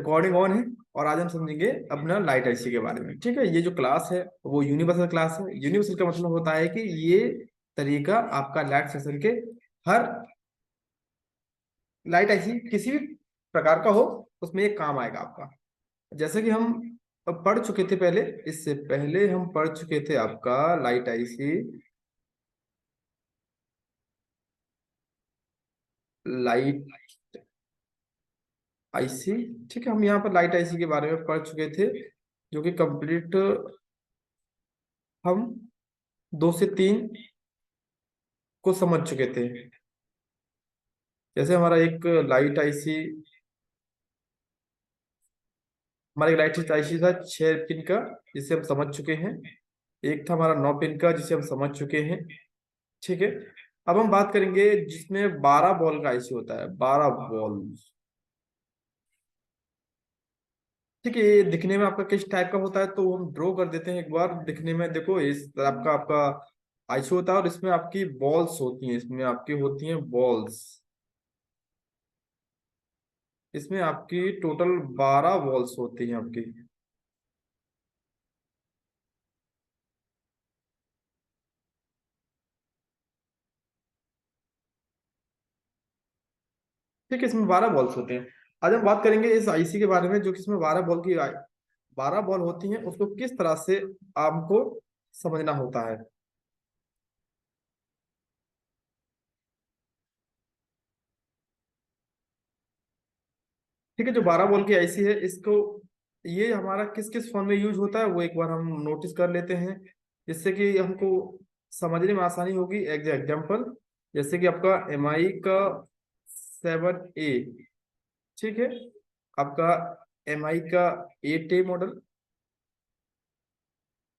Recording on है। और आज हम समझेंगे अपना लाइट आईसी के बारे में। ठीक है, ये जो क्लास है वो यूनिवर्सल क्लास है। यूनिवर्सल का मतलब होता है कि ये तरीका आपका लाइट सेक्शन के हर लाइट आईसी किसी भी प्रकार का हो उसमें ये काम आएगा आपका। जैसे कि हम अब पढ़ चुके थे पहले, इससे पहले हम पढ़ चुके थे आपका लाइट आईसी, लाइट आईसी। ठीक है, हम यहाँ पर लाइट आईसी के बारे में पढ़ चुके थे, जो कि कंप्लीट हम 2 से 3 को समझ चुके थे। जैसे लाइट आईसी हमारा एक लाइट आईसी था 6 पिन का, जिसे हम समझ चुके हैं। एक था हमारा 9 पिन का, जिसे हम समझ चुके हैं। ठीक है, अब हम बात करेंगे जिसमें 12 बॉल का आईसी होता है, 12 बॉल। ठीक है, ये दिखने में आपका किस टाइप का होता है तो हम ड्रॉ कर देते हैं एक बार। दिखने में देखो इस तरह का आपका आईसी होता है, और इसमें आपकी बॉल्स होती हैं, इसमें आपकी होती हैं बॉल्स। इसमें आपकी टोटल 12 बॉल्स होती हैं आपकी। ठीक है, इसमें 12 बॉल्स होते हैं। आज हम बात करेंगे इस आईसी के बारे में, जो कि इसमें 12 बॉल होती हैं, उसको किस तरह से आपको समझना होता है। ठीक है, जो 12 बॉल की आईसी है, इसको ये हमारा किस किस फोन में यूज होता है वो एक बार हम नोटिस कर लेते हैं, जिससे कि हमको समझने में आसानी होगी। एक एग्जाम्पल, जैसे कि आपका MI का 7A। ठीक है, आपका MI का 8A मॉडल।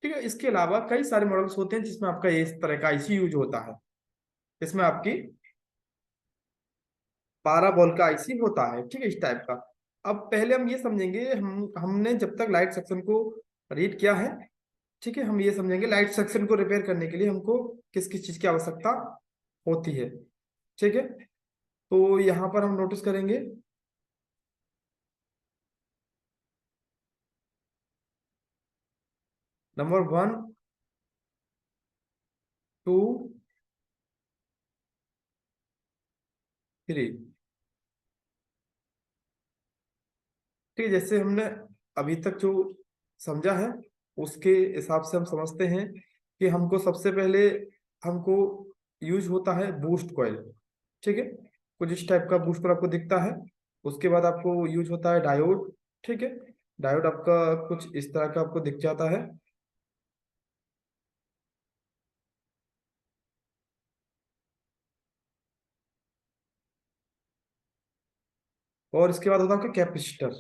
ठीक है, इसके अलावा कई सारे मॉडल्स होते हैं जिसमें आपका इस तरह का आईसी यूज होता है। इसमें आपकी 12 बॉल का आईसी होता है। ठीक है, इस टाइप का। अब पहले हम ये समझेंगे, हमने जब तक लाइट सेक्शन को रीड किया है, ठीक है, हम ये समझेंगे लाइट सेक्शन को रिपेयर करने के लिए हमको किस किस चीज की आवश्यकता होती है। ठीक है, तो यहाँ पर हम नोटिस करेंगे। नंबर 1, 2, 3। ठीक है, जैसे हमने अभी तक जो समझा है उसके हिसाब से हम समझते हैं कि हमको सबसे पहले हमको यूज होता है बूस्ट कॉइल। ठीक है, कुछ इस टाइप का बूस्ट कॉइल आपको दिखता है। उसके बाद आपको यूज होता है डायोड। ठीक है, डायोड आपका कुछ इस तरह का आपको दिख जाता है। और इसके बाद होता है आपके कैपेसिटर।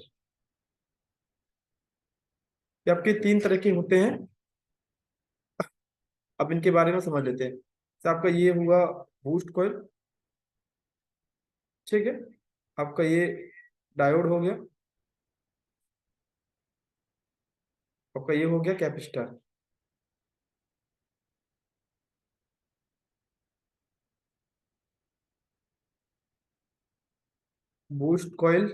ये आपके 3 तरह के होते हैं। अब इनके बारे में समझ लेते हैं। तो आपका ये हुआ बूस्ट कॉइल। ठीक है, आपका ये डायोड हो गया। आपका ये हो गया capacitor. Boost coil,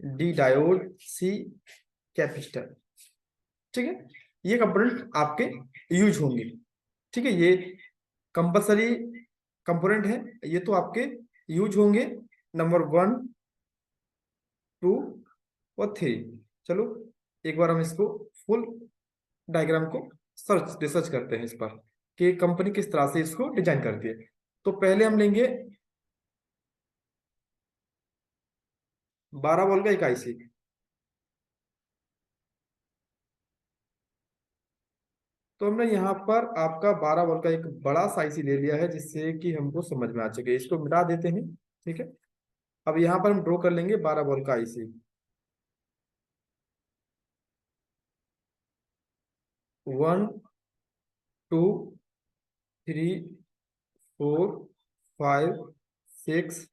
D diode, C capacitor. ठीक है, ये कंपोनेंट आपके यूज होंगे। ठीक है, ये कंपलसरी कंपोनेंट है, ये तो आपके यूज होंगे। नंबर 1, 2 और 3। चलो एक बार हम इसको फुल डायग्राम को सर्च रिसर्च करते हैं इस पर, कि कंपनी किस तरह से इसको डिजाइन करती है। तो पहले हम लेंगे 12 बॉल का एक आईसी। तो हमने यहाँ पर आपका 12 बॉल का एक बड़ा सा आईसी ले लिया है, जिससे कि हमको समझ में आ सके। इसको मिटा देते हैं। ठीक है, अब यहाँ पर हम ड्रॉ कर लेंगे 12 बॉल का आईसी। 1, 2, 3, 4, 5, 6,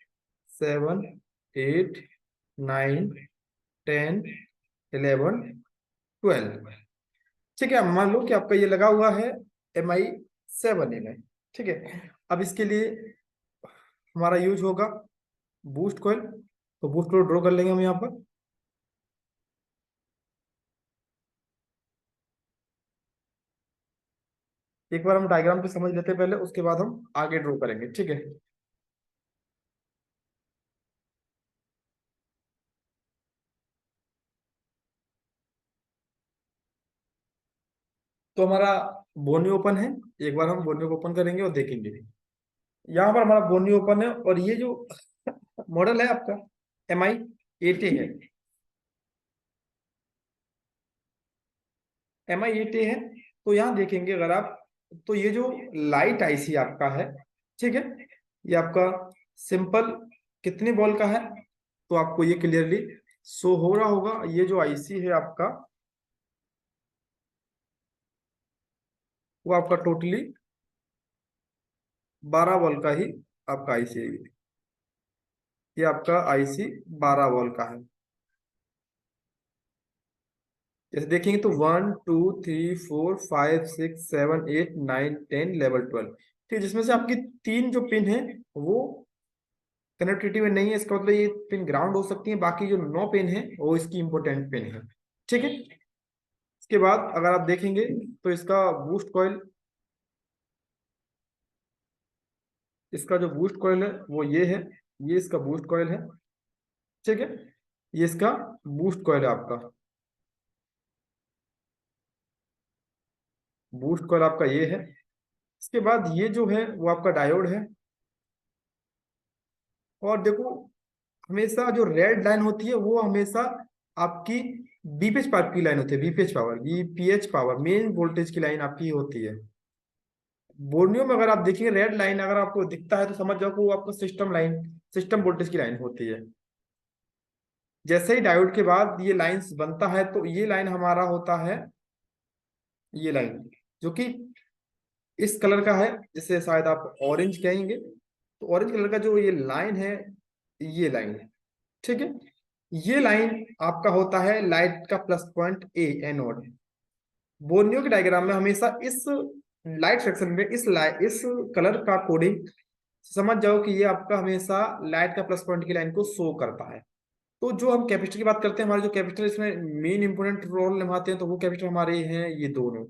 7, 8, 9, 10, 11, 12। ठीक है, मान लो कि आपका ये लगा हुआ है MI 7A में। ठीक है, अब इसके लिए हमारा यूज होगा बूस्ट कॉइल। तो बूस्ट को ड्रॉ कर लेंगे हम यहाँ पर। एक बार हम डायग्राम पे समझ लेते हैं पहले, उसके बाद हम आगे ड्रॉ करेंगे, ठीक है। तो हमारा बोनी ओपन है, एक बार हम बोनी को ओपन करेंगे और देखेंगे। यहाँ पर हमारा बोनी ओपन है, और ये जो मॉडल है आपका MI 8A है। MI 8A है। तो यहाँ देखेंगे अगर आप, तो ये जो लाइट आईसी आपका है, ठीक है, ये आपका सिंपल कितने वोल्ट का है, तो आपको ये क्लियरली शो हो रहा होगा। ये जो आईसी है आपका, वो आपका टोटली 12 वोल्ट का ही आपका आईसी है। ये आपका आईसी 12 वोल्ट का है। जैसे देखेंगे तो 1 2 3 4 5 6 7 8 9 10 11 12, ठीक है, जिसमें से आपकी 3 जो पिन है वो कनेक्टिविटी में नहीं है। इसका मतलब ये पिन ग्राउंड हो सकती है, बाकी जो 9 पिन है वो इसकी इंपोर्टेंट पिन है, ठीक है। इसके बाद अगर आप देखेंगे तो इसका बूस्ट कॉइल, इसका जो बूस्ट कॉइल है वो ये है। ये इसका बूस्ट कॉइल है, ठीक है। ये इसका बूस्ट कॉइल है आपका। बूस्ट कॉइल आपका ये है। इसके बाद ये जो है वो आपका डायोड है। और देखो, हमेशा जो रेड लाइन होती है वो हमेशा आपकी बीपीएच पावर की लाइन होती है। बीपीएच पावर मेन वोल्टेज की लाइन आपकी होती है। बोर्नियो में अगर आप देखिए रेड लाइन अगर आपको दिखता है तो समझ जाओ कि वो आपको सिस्टम लाइन, सिस्टम वोल्टेज की लाइन होती है। जैसे ही डायोड के बाद ये लाइंस बनता है, तो ये लाइन हमारा होता है, ये लाइन जो कि इस कलर का है, जिसे शायद आप ऑरेंज कहेंगे। तो ऑरेंज कलर का जो ये लाइन है, ये लाइन है, ठीक है। ये लाइन आपका होता है लाइट का plus point A anode. Borneo के डायग्राम में हमेशा इस लाइट सेक्शन में इस कलर का कोडिंग समझ जाओ कि ये आपका हमेशा लाइट का प्लस पॉइंट की लाइन को शो करता है। तो जो हम कैपेसिटर की बात करते हैं, हमारे जो कैपेसिटर इसमें मेन इंपोर्टेंट रोल निभाते हैं, तो वो कैपेसिटर हमारे हैं ये दोनों।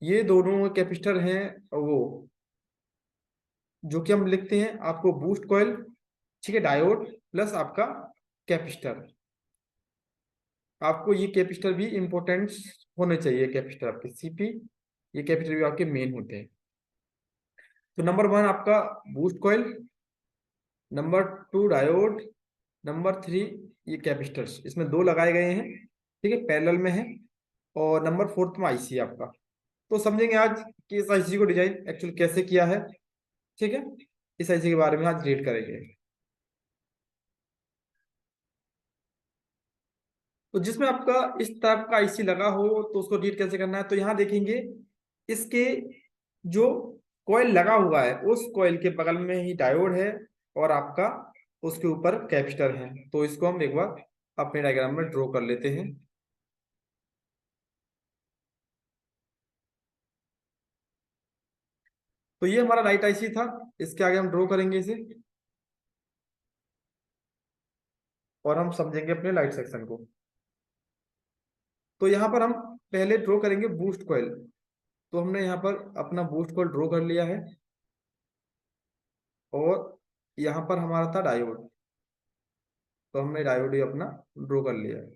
ये दोनों कैपेसिटर हैं वो, जो कि हम लिखते हैं आपको बूस्ट कॉइल, ठीक है, डायोड प्लस आपका कैपेसिटर। आपको ये कैपेसिटर भी इंपॉर्टेंट होने चाहिए, कैपेसिटर आपके सीपी, ये कैपेसिटर भी आपके मेन होते हैं। तो नंबर 1 आपका boost coil, number 2 diode, number 3 ये कैपेसिटर्स, इसमें 2 लगाए गए हैं, ठीक है, पैरेलल में है। और नंबर 4 में आईसी आपका। तो समझेंगे आज कि इस आईसी को डिजाइन एक्चुअली कैसे किया है, ठीक है। इस आईसी के बारे में आज रीड करेंगे। तो जिसमें आपका इस टाइप का आईसी लगा हो तो उसको रीड कैसे करना है, तो यहाँ देखेंगे इसके जो कॉइल लगा हुआ है उस कॉइल के बगल में ही डायोड है, और आपका उसके ऊपर कैपेसिटर है। तो इसको हम एक बार अपने डायग्राम में ड्रॉ कर लेते हैं। तो ये हमारा लाइट आईसी था, इसके आगे हम ड्रॉ करेंगे इसे, और हम समझेंगे अपने लाइट सेक्शन को। तो यहाँ पर हम पहले ड्रॉ करेंगे बूस्ट कॉइल। तो हमने यहाँ पर अपना बूस्ट कॉइल ड्रॉ कर लिया है, और यहाँ पर हमारा था डायोड, तो हमने डायोड ही अपना ड्रॉ कर लिया है।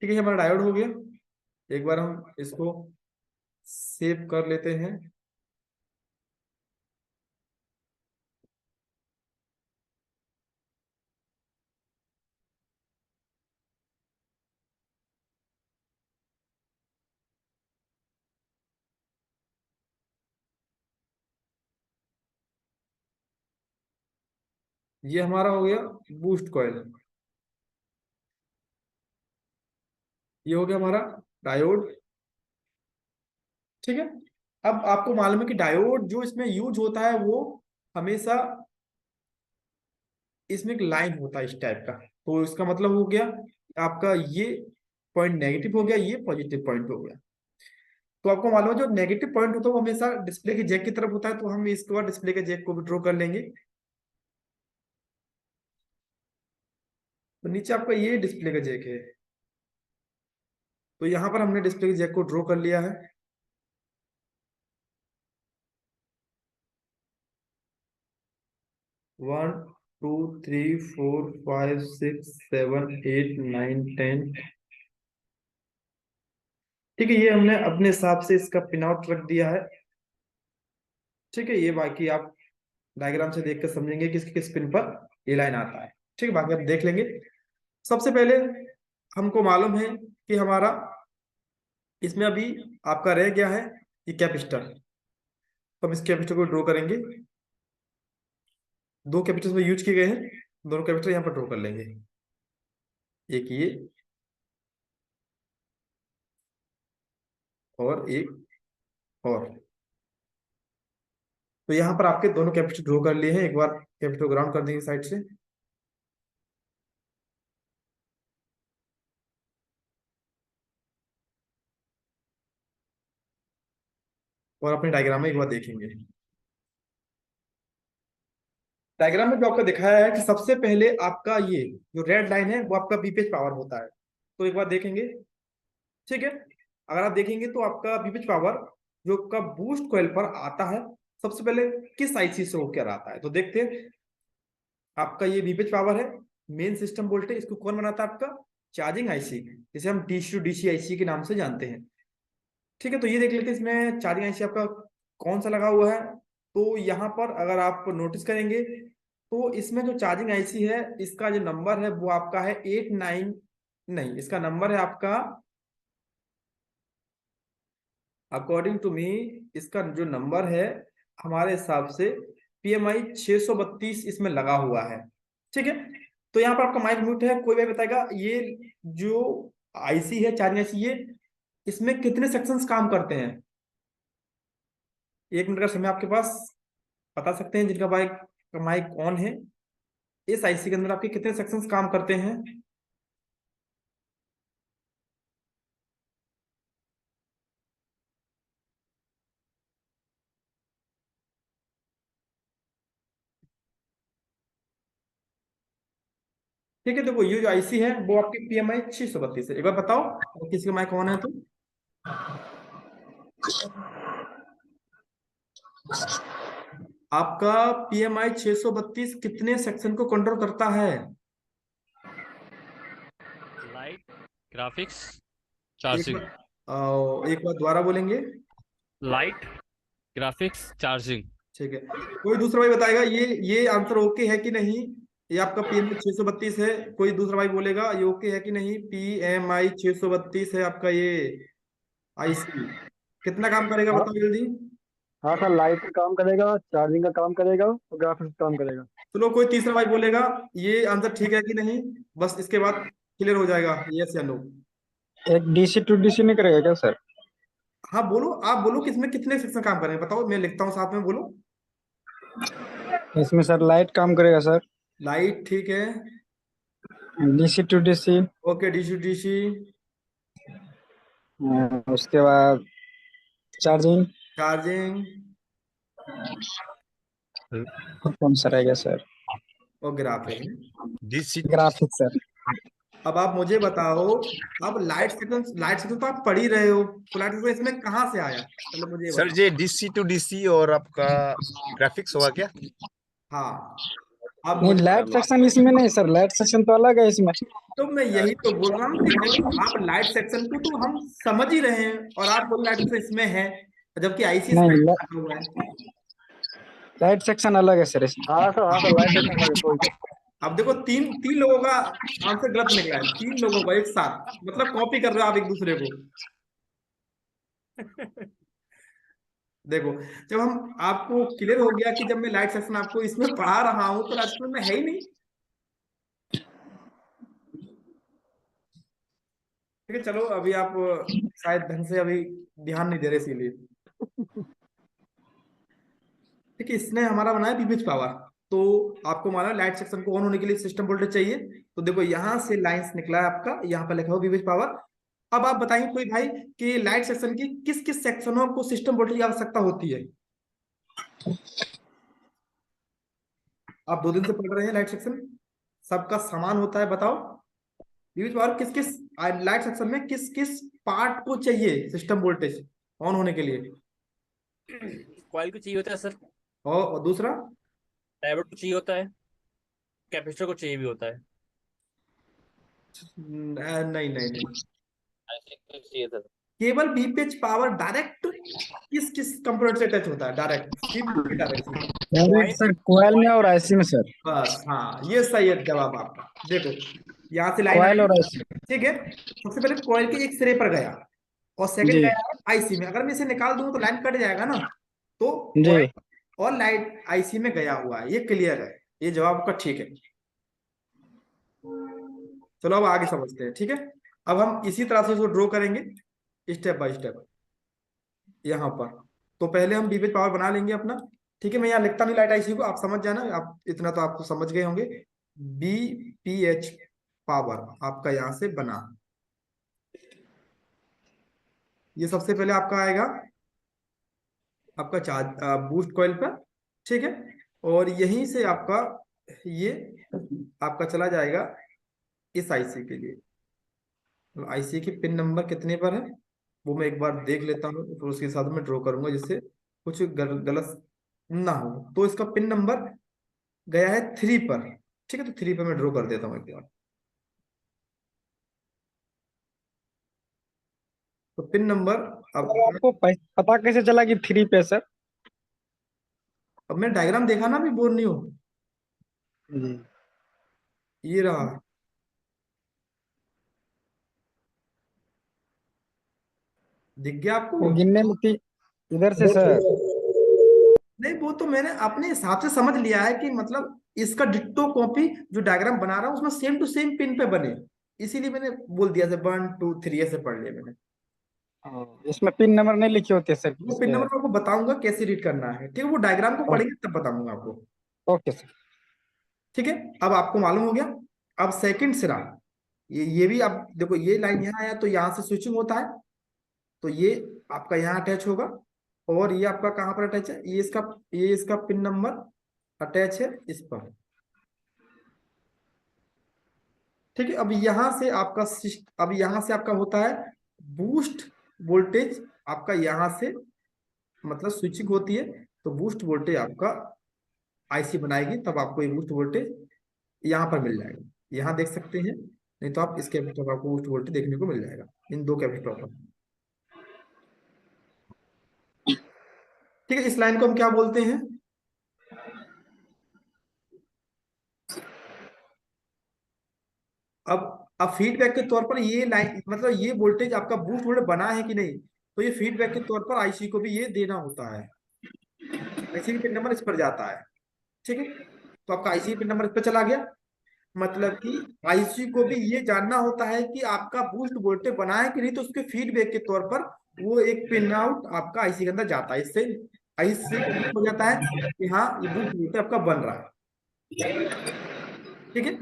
ठीक है, ये हमारा डायोड हो गया। एक बार हम इसको सेव कर लेते हैं। ये हमारा हो गया बूस्ट कॉइल, ये हो गया हमारा डायोड, ठीक है। अब आपको मालूम है कि डायोड जो इसमें यूज होता है वो हमेशा इसमें एक लाइन होता है इस टाइप का। तो इसका मतलब हो गया आपका ये पॉइंट नेगेटिव हो गया, ये पॉजिटिव पॉइंट हो गया। तो आपको मालूम है जो नेगेटिव पॉइंट होता है वो हमेशा डिस्प्ले के जैक की तरफ होता है, तो हम इसके बाद डिस्प्ले के जैक को भी ड्रॉ कर लेंगे। तो नीचे आपका ये डिस्प्ले का जैक है, तो यहाँ पर हमने डिस्प्ले के जैक को ड्रॉ कर लिया है। One two three four five six seven eight nine 10। ठीक है, ये हमने अपने हिसाब से इसका पिन आउट रख दिया है। ठीक है, ये बाकी आप डायग्राम से देख कर समझेंगे किस किस पिन पर ये लाइन आता है। ठीक है, बाकी आप देख लेंगे। सबसे पहले हमको मालूम है कि हमारा इसमें अभी आपका रह गया है ये कैपेसिटर, तो हम इस कैपेसिटर को ड्रॉ करेंगे। दो कैपेसिटर में यूज किए गए हैं, दोनों कैपेसिटर यहाँ पर ड्रॉ कर लेंगे। एक ये और एक और। तो यहाँ पर आपके दोनों कैपेसिटर ड्रॉ कर लिए हैं। एक बार कैपेसिटर ग्राउंड कर देंगे साइड से। और अपने डायग्राम में एक बार देखेंगे। डायग्राम में जो आपका दिखाया है कि सबसे पहले आपका ये जो रेड लाइन है वो आपका बीपीएच पावर होता है, तो एक बार देखेंगे। ठीक है, अगर आप देखेंगे तो आपका बीपीएच पावर जो आपका बूस्ट कॉइल पर आता है सबसे पहले किस आईसी से होकर आता है, तो देखते हैं। आपका ये बीपीएच पावर है, मेन सिस्टम वोल्टेज, इसको कौन बनाता है? आपका चार्जिंग आईसी, जिसे हम डीसी टू डीसी आईसी के नाम से जानते हैं। ठीक है, तो ये देख लेते हैं इसमें चार्जिंग आईसी आपका कौन सा लगा हुआ है। तो यहाँ पर अगर आप नोटिस करेंगे तो इसमें जो चार्जिंग आईसी है इसका जो नंबर है वो आपका है 89, नहीं, इसका नंबर है आपका, अकॉर्डिंग टू मी इसका जो नंबर है हमारे हिसाब से PMI 632 इसमें लगा हुआ है। ठीक है, तो यहाँ पर आपका माइक म्यूट है, कोई भी बताएगा ये जो आईसी है चार्जिंग आईसी, ये इसमें कितने सेक्शंस काम करते हैं? 1 मिनट का समय आपके पास, बता सकते हैं जिनका माइक ऑन है, इस आईसी के अंदर आपके कितने सेक्शंस काम करते हैं? ठीक है, देखो ये जो आईसी है वो आपकी PMI 632 है। एक बार बताओ अगर किसी का माइक ऑन है तो। आपका PMI 632 कितने सेक्शन को कंट्रोल करता है? लाइट, ग्राफिक्स, एक चार्जिंग। एक बार दोबारा बोलेंगे। Light, graphics, charging. ठीक है, कोई दूसरा भाई बताएगा ये आंसर ओके है कि नहीं? ये आपका PMI 632 है, कोई दूसरा भाई बोलेगा ये ओके है कि नहीं? PMI 632 है आपका ये आईसी, कितना काम करेगा हाँ बताओ जल्दी। हाँ सर, लाइट का काम करेगा, चार्जिंग का काम करेगा और ग्राफिक्स का काम करेगा। चलो कोई तीसरा भाई बोलेगा ये आंसर ठीक है कि नहीं, बस इसके बाद क्लियर हो जाएगा, यस या नो। एक डीसी टू डीसी नहीं करेगा क्या सर? हाँ बोलो, आप बोलो कि इसमें कितने सेक्शन काम करेंगे बताओ, मैं लिखता हूँ साथ में, बोलो। इसमें सर लाइट काम करेगा सर। लाइट ठीक है, DC to DC. Okay, DC DC, उसके बाद चार्जिंग। चार्जिंग कौन सा रहेगा सर? और ग्राफिक। DC graphics sir. अब आप मुझे बताओ, अब लाइट सेक्शन तो आप पढ़ ही रहे हो, तो लाइट सेक्शन इसमें कहाँ से आया, मतलब मुझे ये सर, बताओ। ये डीसी टू डीसी और आपका ग्राफिक्स होगा क्या? हाँ, अब नहीं, मुझे लाइट सेक्शन इसमें नहीं सर, लाइट सेक्शन तो अलग है इसमें। तो मैं यही तो बोल रहा हूँ कि जब आप लाइट सेक्शन को तो हम समझ ही रहे हैं और आप बोल लाइट सेक्शन इसमें है, जबकि आईसी इसमें नहीं, लगा हुआ है। लाइट सेक्शन अलग है सर इसमें। हाँ सर, हाँ सर, लाइट सेक्शन अलग है, कोई। अब देखो तीन तीन लोगों का आंसर गलत निकला है, 3 लोगों का एक साथ, मतलब कॉपी कर रहे हो आप एक दूसरे को। देखो, जब हम आपको क्लियर हो गया कि जब मैं लाइट सेक्शन आपको इसमें पढ़ा रहा हूं तो लाइट सेक्शन में है ही नहीं। ठीक है, चलो अभी आप शायद ढंग से अभी ध्यान नहीं दे रहे इसीलिए। ठीक है, इसने हमारा बनाया बीपीएच पावर। तो आपको माना लाइट सेक्शन को ऑन होने के लिए सिस्टम वोल्टेज चाहिए, तो देखो यहाँ से लाइंस निकला है आपका, यहाँ पर लिखा हुआ बीपीएच पावर। अब आप बताइए कोई भाई कि लाइट सेक्शन की किस किस सेक्शनों को सिस्टम वोल्टेज की आवश्यकता होती है। आप 2 दिन से पढ़ रहे हैं लाइट सेक्शन, सबका समान होता है, बताओ बीच और किस किस लाइट सेक्शन में किस किस पार्ट को चाहिए सिस्टम वोल्टेज ऑन होने के लिए। कॉइल को चाहिए होता है सर, और दूसरा डायोड को चाहिए होता है, कैपेसिटर को चाहिए भी होता है। नहीं नहीं नहीं, ऐसे तो चाहिए सर। केवल बीपीएच पावर डायरेक्ट किस किस कंपोनेंट से टच होता है, डायरेक्ट सी डायरेक्ट सी। डायरेक्ट सर कोयल में और आईसी में सर। बस हाँ, ये सही है जवाब आपका। देखो यहाँ से लाइन कोयल आई, और आईसी। ठीक है, सबसे पहले कॉइल के एक सिरे पर गया और सेकंड जी गया है आईसी में। अगर मैं इसे निकाल दूं तो लाइन कट जाएगा ना, तो जी कॉइल और लाइट आईसी में गया हुआ है, ये क्लियर है, ये जवाब आपका ठीक है। चलो अब आगे समझते हैं, ठीक है। अब हम इसी तरह से इसको ड्रॉ करेंगे स्टेप बाय स्टेप यहाँ पर। तो पहले हम बीपीएच पावर बना लेंगे अपना, ठीक है। मैं यहाँ लिखता नहीं लाइट आईसी को, आप समझ जाना, आप इतना तो आपको समझ गए होंगे। बीपीएच पावर आपका यहाँ से बना, ये सबसे पहले आपका आएगा आपका चार्ज बूस्ट कॉइल पर, ठीक है। और यहीं से आपका ये आपका चला जाएगा इस आईसी के लिए। आईसी की पिन नंबर कितने पर है वो मैं एक बार देख लेता हूँ, फिर उसके साथ में ड्रॉ करूंगा जिससे कुछ गलत ना हो। तो इसका पिन नंबर गया है 3 पर, ठीक है। तो 3 पर मैं ड्रॉ कर देता हूँ एक बार। तो पिन नंबर सर आपको पता कैसे चला कि 3 पे सर? अब मैं डायग्राम देखा ना, अभी बोर नहीं हो, जी ये रहा। दिख गया आपको वो वो? गिनने में थी इधर से सर। नहीं, वो तो मैंने अपने हिसाब से समझ लिया है कि मतलब इसका डिट्टो कॉपी जो डायग्राम बना रहा हूँ उसमें सेम टू सेम पिन पे बने, इसीलिए मैंने बोल दिया था 1 2 3 ऐसे पढ़ लिया मैंने। इसमें पिन नंबर नहीं लिखे होते सर वो पिन इसके? नंबर मैं आपको बताऊंगा कैसे रीड करना है, ठीक है। वो डायग्राम को पढ़ेंगे तब बताऊंगा आपको, ओके सर। ठीक है। अब आपको मालूम हो गया। अब सेकंड सिरा, ये भी आप देखो, ये लाइन यहाँ आया तो यहाँ से स्विचिंग होता है, तो ये आपका यहाँ अटैच होगा। और ये आपका कहाँ पर अटैच है, ये इसका पिन नंबर अटैच है इस पर, ठीक है। अब यहाँ से आपका होता है बूस्ट वोल्टेज, आपका यहाँ से मतलब स्विचिंग होती है, तो बूस्ट वोल्टेज आपका आईसी बनाएगी, तब आपको ये बूस्ट वोल्टेज यहाँ पर मिल जाएगा। यहाँ देख सकते हैं, नहीं तो आप इस कैपेसिटर पर आपको बूस्ट वोल्टेज देखने को मिल जाएगा, इन 2 कैपेसिटर पर, ठीक है। इस लाइन को हम क्या बोलते हैं, अब फीडबैक के तौर पर ये लाइन मतलब ये वोल्टेज आपका बूस्ट वोल्टेज बना है कि नहीं, तो ये फीडबैक के तौर पर आईसी को भी ये देना होता है। आईसी पिन नंबर इस पर जाता है, ठीक है। तो आपका आईसी पिन नंबर इस पर चला गया, मतलब कि आईसी को भी ये जानना होता है कि आपका बूस्ट वोल्टेज बना है कि नहीं, तो उसके फीडबैक के तौर पर वो एक पिन आउट आपका आईसी के अंदर जाता है। इससे आईसी को हो जाता है कि हाँ ये बूस्ट वोल्टेज आपका बन रहा है, ठीक है।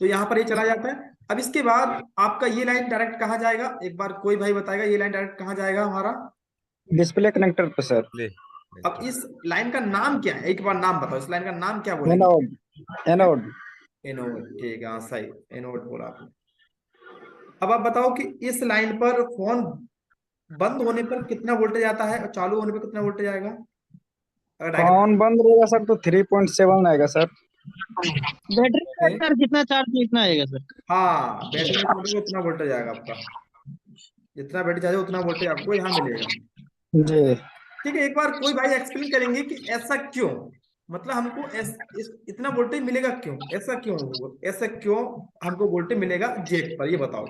तो यहाँ पर ये चला जाता है। अब इसके बाद आपका ये लाइन डायरेक्ट कहाँ जाएगा, एक बार कोई भाई बताएगा ये लाइन डायरेक्ट कहाँ जाएगा हमारा। डिस्प्ले कनेक्टर पे सर। अब इस लाइन का नाम क्या है, एक बार नाम बताओ, इस लाइन का नाम क्या बोलेंगे। एनोड। एनोड। एनोड, ठीक है, हाँ सही, एनोड बोला आपने। अब आप बताओ कि इस लाइन पर फोन बंद होने पर कितना वोल्टेज आता है और चालू होने पर कितना वोल्टेज आएगा, अगर डायग्राम फोन बंद रहेगा सर तो 3.7 आएगा सर। बैटरी का में। चार्ज जितना चार्ज इतना आएगा सर। हाँ, बैटरी में चार्ज उतना वोल्टेज आएगा आपका, जितना बैटरी चार्ज उतना वोल्टेज आपको यहाँ मिलेगा, जी ठीक है। एक बार कोई भाई एक्सप्लेन करेंगे कि ऐसा क्यों, मतलब हमको इतना वोल्टेज मिलेगा क्यों, ऐसा क्यों होगा, ऐसा क्यों हमको वोल्टेज मिलेगा जेक पर, ये बताओ।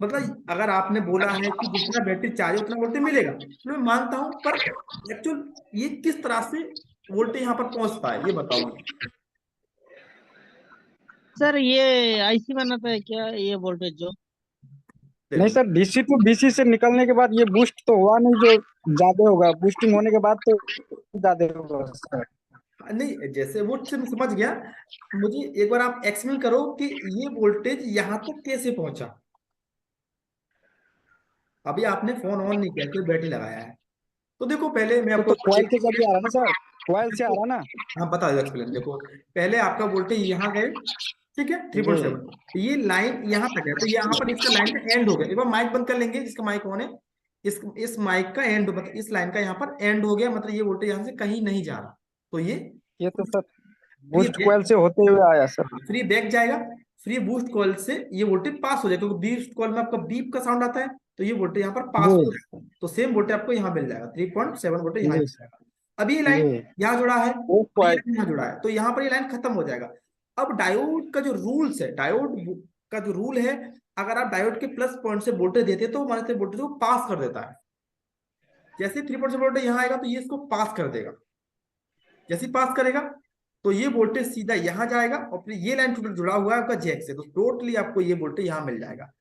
मतलब अगर आपने बोला है कि जितना बैटरी चार्ज है उतना वोल्टेज मिलेगा, तो मैं मानता हूं, पर एक्चुअल ये किस तरह से वोल्टेज यहाँ पर पहुंचता है, ये बताओ मुझे। सर ये आईसी बनाता है क्या ये वोल्टेज जो? नहीं देखो सर, डीसी टू डीसी से निकलने के बाद ये बूस्ट तो हुआ नहीं जो ज्यादा होगा, बूस्टिंग होने के बाद तो ज्यादा होगा सर। नहीं, जैसे वो से मैं समझ गया, मुझे एक बार आप एक्सप्लेन करो कि ये वोल्टेज यहाँ तक कैसे पहुंचा। अभी आपने फोन ऑन नहीं किया, केवल बैटरी लगाया है। तो देखो पहले मैं आपको तो कॉइल से जब भी आ रहा ना सर, कॉइल से आ रहा ना। हाँ बता दो एक्सप्लेन। देखो पहले आपका वोल्टेज यहाँ गए, ठीक है, जी 3.7, ये लाइन यहाँ तक है, तो यहाँ पर इसका लाइन का एंड हो गया। एक बार माइक बंद कर लेंगे, जिसका माइक ऑन है, इस माइक का एंड, मतलब इस लाइन का यहाँ पर एंड हो गया, मतलब ये वोल्टेज यहाँ से कहीं नहीं जा रहा। तो ये तो सर फ्री बूस्ट कॉइल से होते हुए आया सर। फ्री बैक जाएगा, फ्री बूस्ट कॉइल से ये वोल्टेज पास हो जाएगा, क्योंकि बूस्ट कॉइल में आपका बीप का साउंड आता है, तो ये वोल्टेज यहाँ पर पास हो जी जाएगा। तो सेम वोल्टेज आपको यहाँ मिल जाएगा, 3.7 वोल्टेज यहाँ जी मिल जाएगा। अभी ये लाइन जी। यहाँ जुड़ा है, वो और ये कॉइल। लाइन यहाँ जुड़ा है, तो यहाँ पर ये लाइन खत्म हो जाएगा। अब डायोड का जो रूल्स है, डायोड का जो रूल है, अगर आप डायोड के प्लस पॉइंट से वोल्टेज देते हैं तो हमारे से वोल्टेज को पास कर देता है। जैसे 3.7 वोल्टेज यहाँ आएगा तो ये इसको पास कर देगा। जैसे पास करेगा तो ये वोल्टेज सीधा यहाँ जाएगा, और फिर ये लाइन टोटल जुड़ा हुआ है आपका जैक से, तो टोटली आपको ये वोल्टेज यहाँ मिल जाएगा।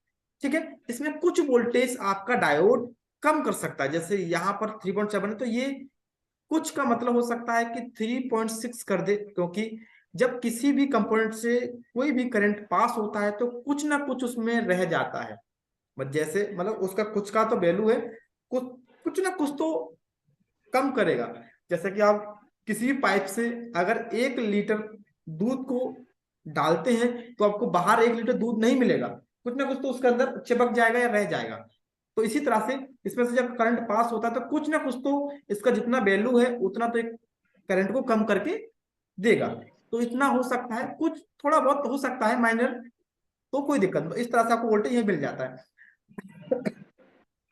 ठीक है, इसमें कुछ वोल्टेज आपका डायोड कम कर सकता है, जैसे यहाँ पर 3.7 है, तो ये कुछ का मतलब हो सकता है कि 3.6 कर दे, क्योंकि जब किसी भी कंपोनेंट से कोई भी करंट पास होता है तो कुछ ना कुछ उसमें रह जाता है। जैसे मतलब उसका कुछ का तो वैल्यू है, कुछ कुछ ना कुछ तो कम करेगा। जैसे कि आप किसी भी पाइप से अगर 1 लीटर दूध को डालते हैं तो आपको बाहर 1 लीटर दूध नहीं मिलेगा, कुछ ना कुछ तो उसके अंदर चिपक जाएगा या रह जाएगा। तो इसी तरह से इसमें से जब करंट पास होता है तो कुछ ना कुछ तो इसका जितना वैल्यू है उतना तो एक करंट को कम करके देगा। तो इतना हो सकता है, कुछ थोड़ा बहुत हो सकता है माइनर, तो कोई दिक्कत नहीं। इस तरह से आपको वोल्टेज यही मिल जाता है।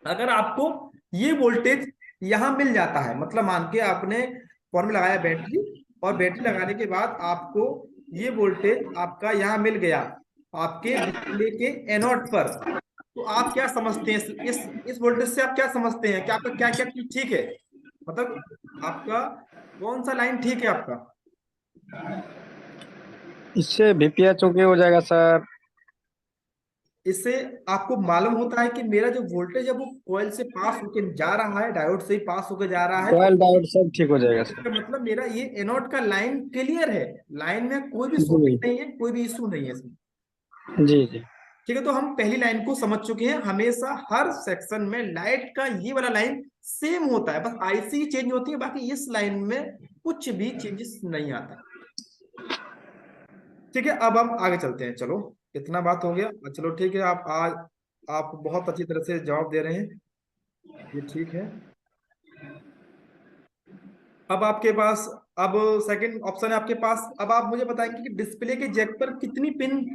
अगर आपको ये वोल्टेज यहाँ मिल जाता है, मतलब मान के आपने फॉर्म लगाया बैटरी, और बैटरी लगाने के बाद आपको ये वोल्टेज आपका यहाँ मिल गया आपके डिस्प्ले के एनोड पर, तो आप क्या समझते हैं इस वोल्टेज से? आप क्या समझते हैं कि आपका क्या क्या चीज ठीक है, मतलब आपका कौन सा लाइन ठीक है आपका? इससे VPH ओके हो जाएगा सर। इससे आपको मालूम होता है कि मेरा जो वोल्टेज है वो कॉइल से पास होकर जा रहा है, डायोड से ही पास होकर जा रहा है, कॉइल डायोड सब ठीक हो जाएगा इसका सर। मतलब मेरा ये एनोड का लाइन क्लियर है, लाइन में कोई भी जी शॉर्टिंग नहीं है, कोई भी इशू नहीं है इसमें। जी जी। ठीक है, तो हम पहली लाइन को समझ चुके हैं। हमेशा हर सेक्शन में लाइट का ये वाला लाइन सेम होता है, बस आईसी चेंज होती है, बाकी इस लाइन में कुछ भी चेंजेस नहीं आता। ठीक है, अब हम आगे चलते हैं। चलो इतना बात हो गया, चलो ठीक है, आप आज आप बहुत अच्छी तरह से जवाब दे रहे हैं, ये ठीक है। अब आपके पास, अब सेकंड ऑप्शन है आपके पास। अब आप मुझे बताएंगे कि डिस्प्ले के जैक पर कितनी पिन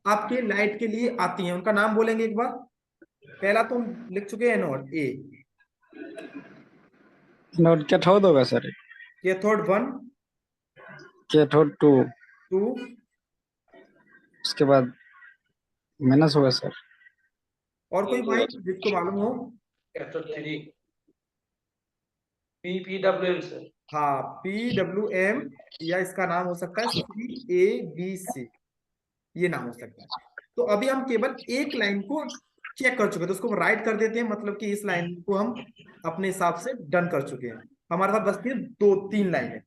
आपके लाइट के लिए आती हैं, उनका नाम बोलेंगे एक बार। पहला तो हम लिख चुके हैं एनोड ए, नोट कैथोड होगा सर। Cathode 1, cathode 2। 2, उसके बाद माइनस होगा सर। और कोई भाई जिसको मालूम हो? Cathode 3 PWM sir. हाँ, PWM, या इसका नाम हो सकता है CABC, ये नाम हो सकता है। तो अभी हम केवल एक लाइन को चेक कर चुके हैं, तो उसको राइट कर देते हैं, मतलब कि इस लाइन को हम अपने हिसाब से डन कर चुके हैं। हमारे पास बचती है 2-3 लाइनें।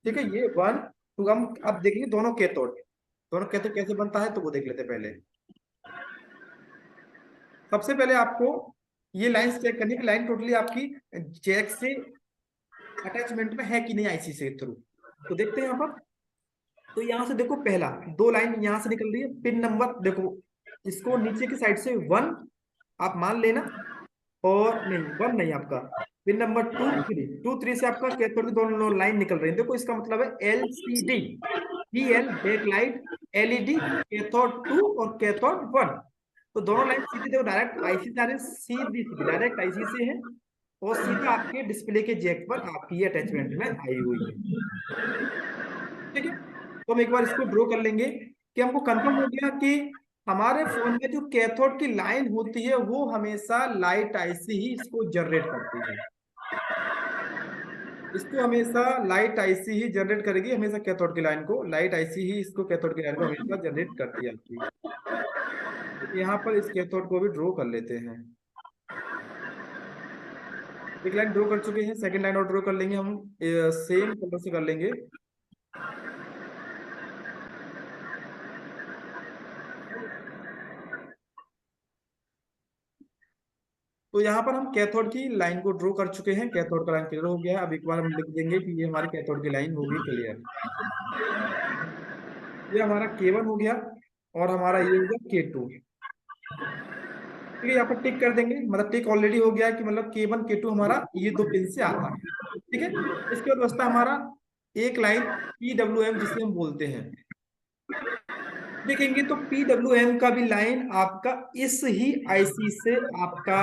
ठीक है, ये 1, 2, हम अब देखेंगे दोनों कैथोड कैसे बनता है, तो वो देख लेते हैं पहले। सबसे पहले आपको ये लाइन चेक करनी है कि लाइन टोटली आपकी जैक से अटैचमेंट में है कि नहीं, आईसी से थ्रू। तो देखते हैं यहाँ पर, तो यहाँ से देखो पहला 2 लाइन यहाँ से निकल रही है, पिन नंबर देखो, इसको नीचे की साइड से 1 आप मान लेना, और नहीं 1 नहीं, आपका पिन नंबर 2, 3, 2, 3 से आपका कैथोड की दोनों लाइन निकल रही है। देखो इसका मतलब है LCD, PL back light, LED cathode 2 और कैथोड 1। तो दोनों लाइन सीधे देखो डायरेक्ट आईसी से आ रहे हैं, सीधी सीधी डायरेक्ट आईसी से है, और सीधा आपके डिस्प्ले के जैक पर आपकी अटैचमेंट में आई हुई है। ठीक है, तो हम एक बार इसको ड्रॉ कर लेंगे कि हमको कंफर्म हो गया कि हमारे फोन में जो कैथोड की लाइन होती है वो हमेशा लाइट आईसी ही इसको जनरेट करती है, इसको हमेशा लाइट आईसी ही जनरेट करेगी, हमेशा कैथोड की लाइन को लाइट आईसी ही इसको कैथोड की लाइन को हमेशा जनरेट करती है आपकी। यहाँ पर इस कैथोड को भी ड्रॉ कर लेते हैं। एक लाइन ड्रॉ कर चुके हैं, सेकंड लाइन और ड्रॉ कर लेंगे हम, सेम कलर से कर लेंगे। तो यहाँ पर हम कैथोड की लाइन को ड्रॉ कर चुके हैं, कैथोड का लाइन क्लियर हो गया है। अब एक बार हम लिख देंगे कि ये हमारी कैथोड की लाइन होगी क्लियर। ये हमारा K1 हो गया और हमारा ये हो गया K2। ठीक है, यहाँ पर टिक कर देंगे, मतलब टिक ऑलरेडी हो गया है कि मतलब K1 K2 हमारा ये दो पिन से आता है। ठीक है, इसके बाद बचता हमारा एक लाइन PWM जिसे हम बोलते हैं। देखेंगे तो PWM का भी लाइन आपका इस ही IC से आपका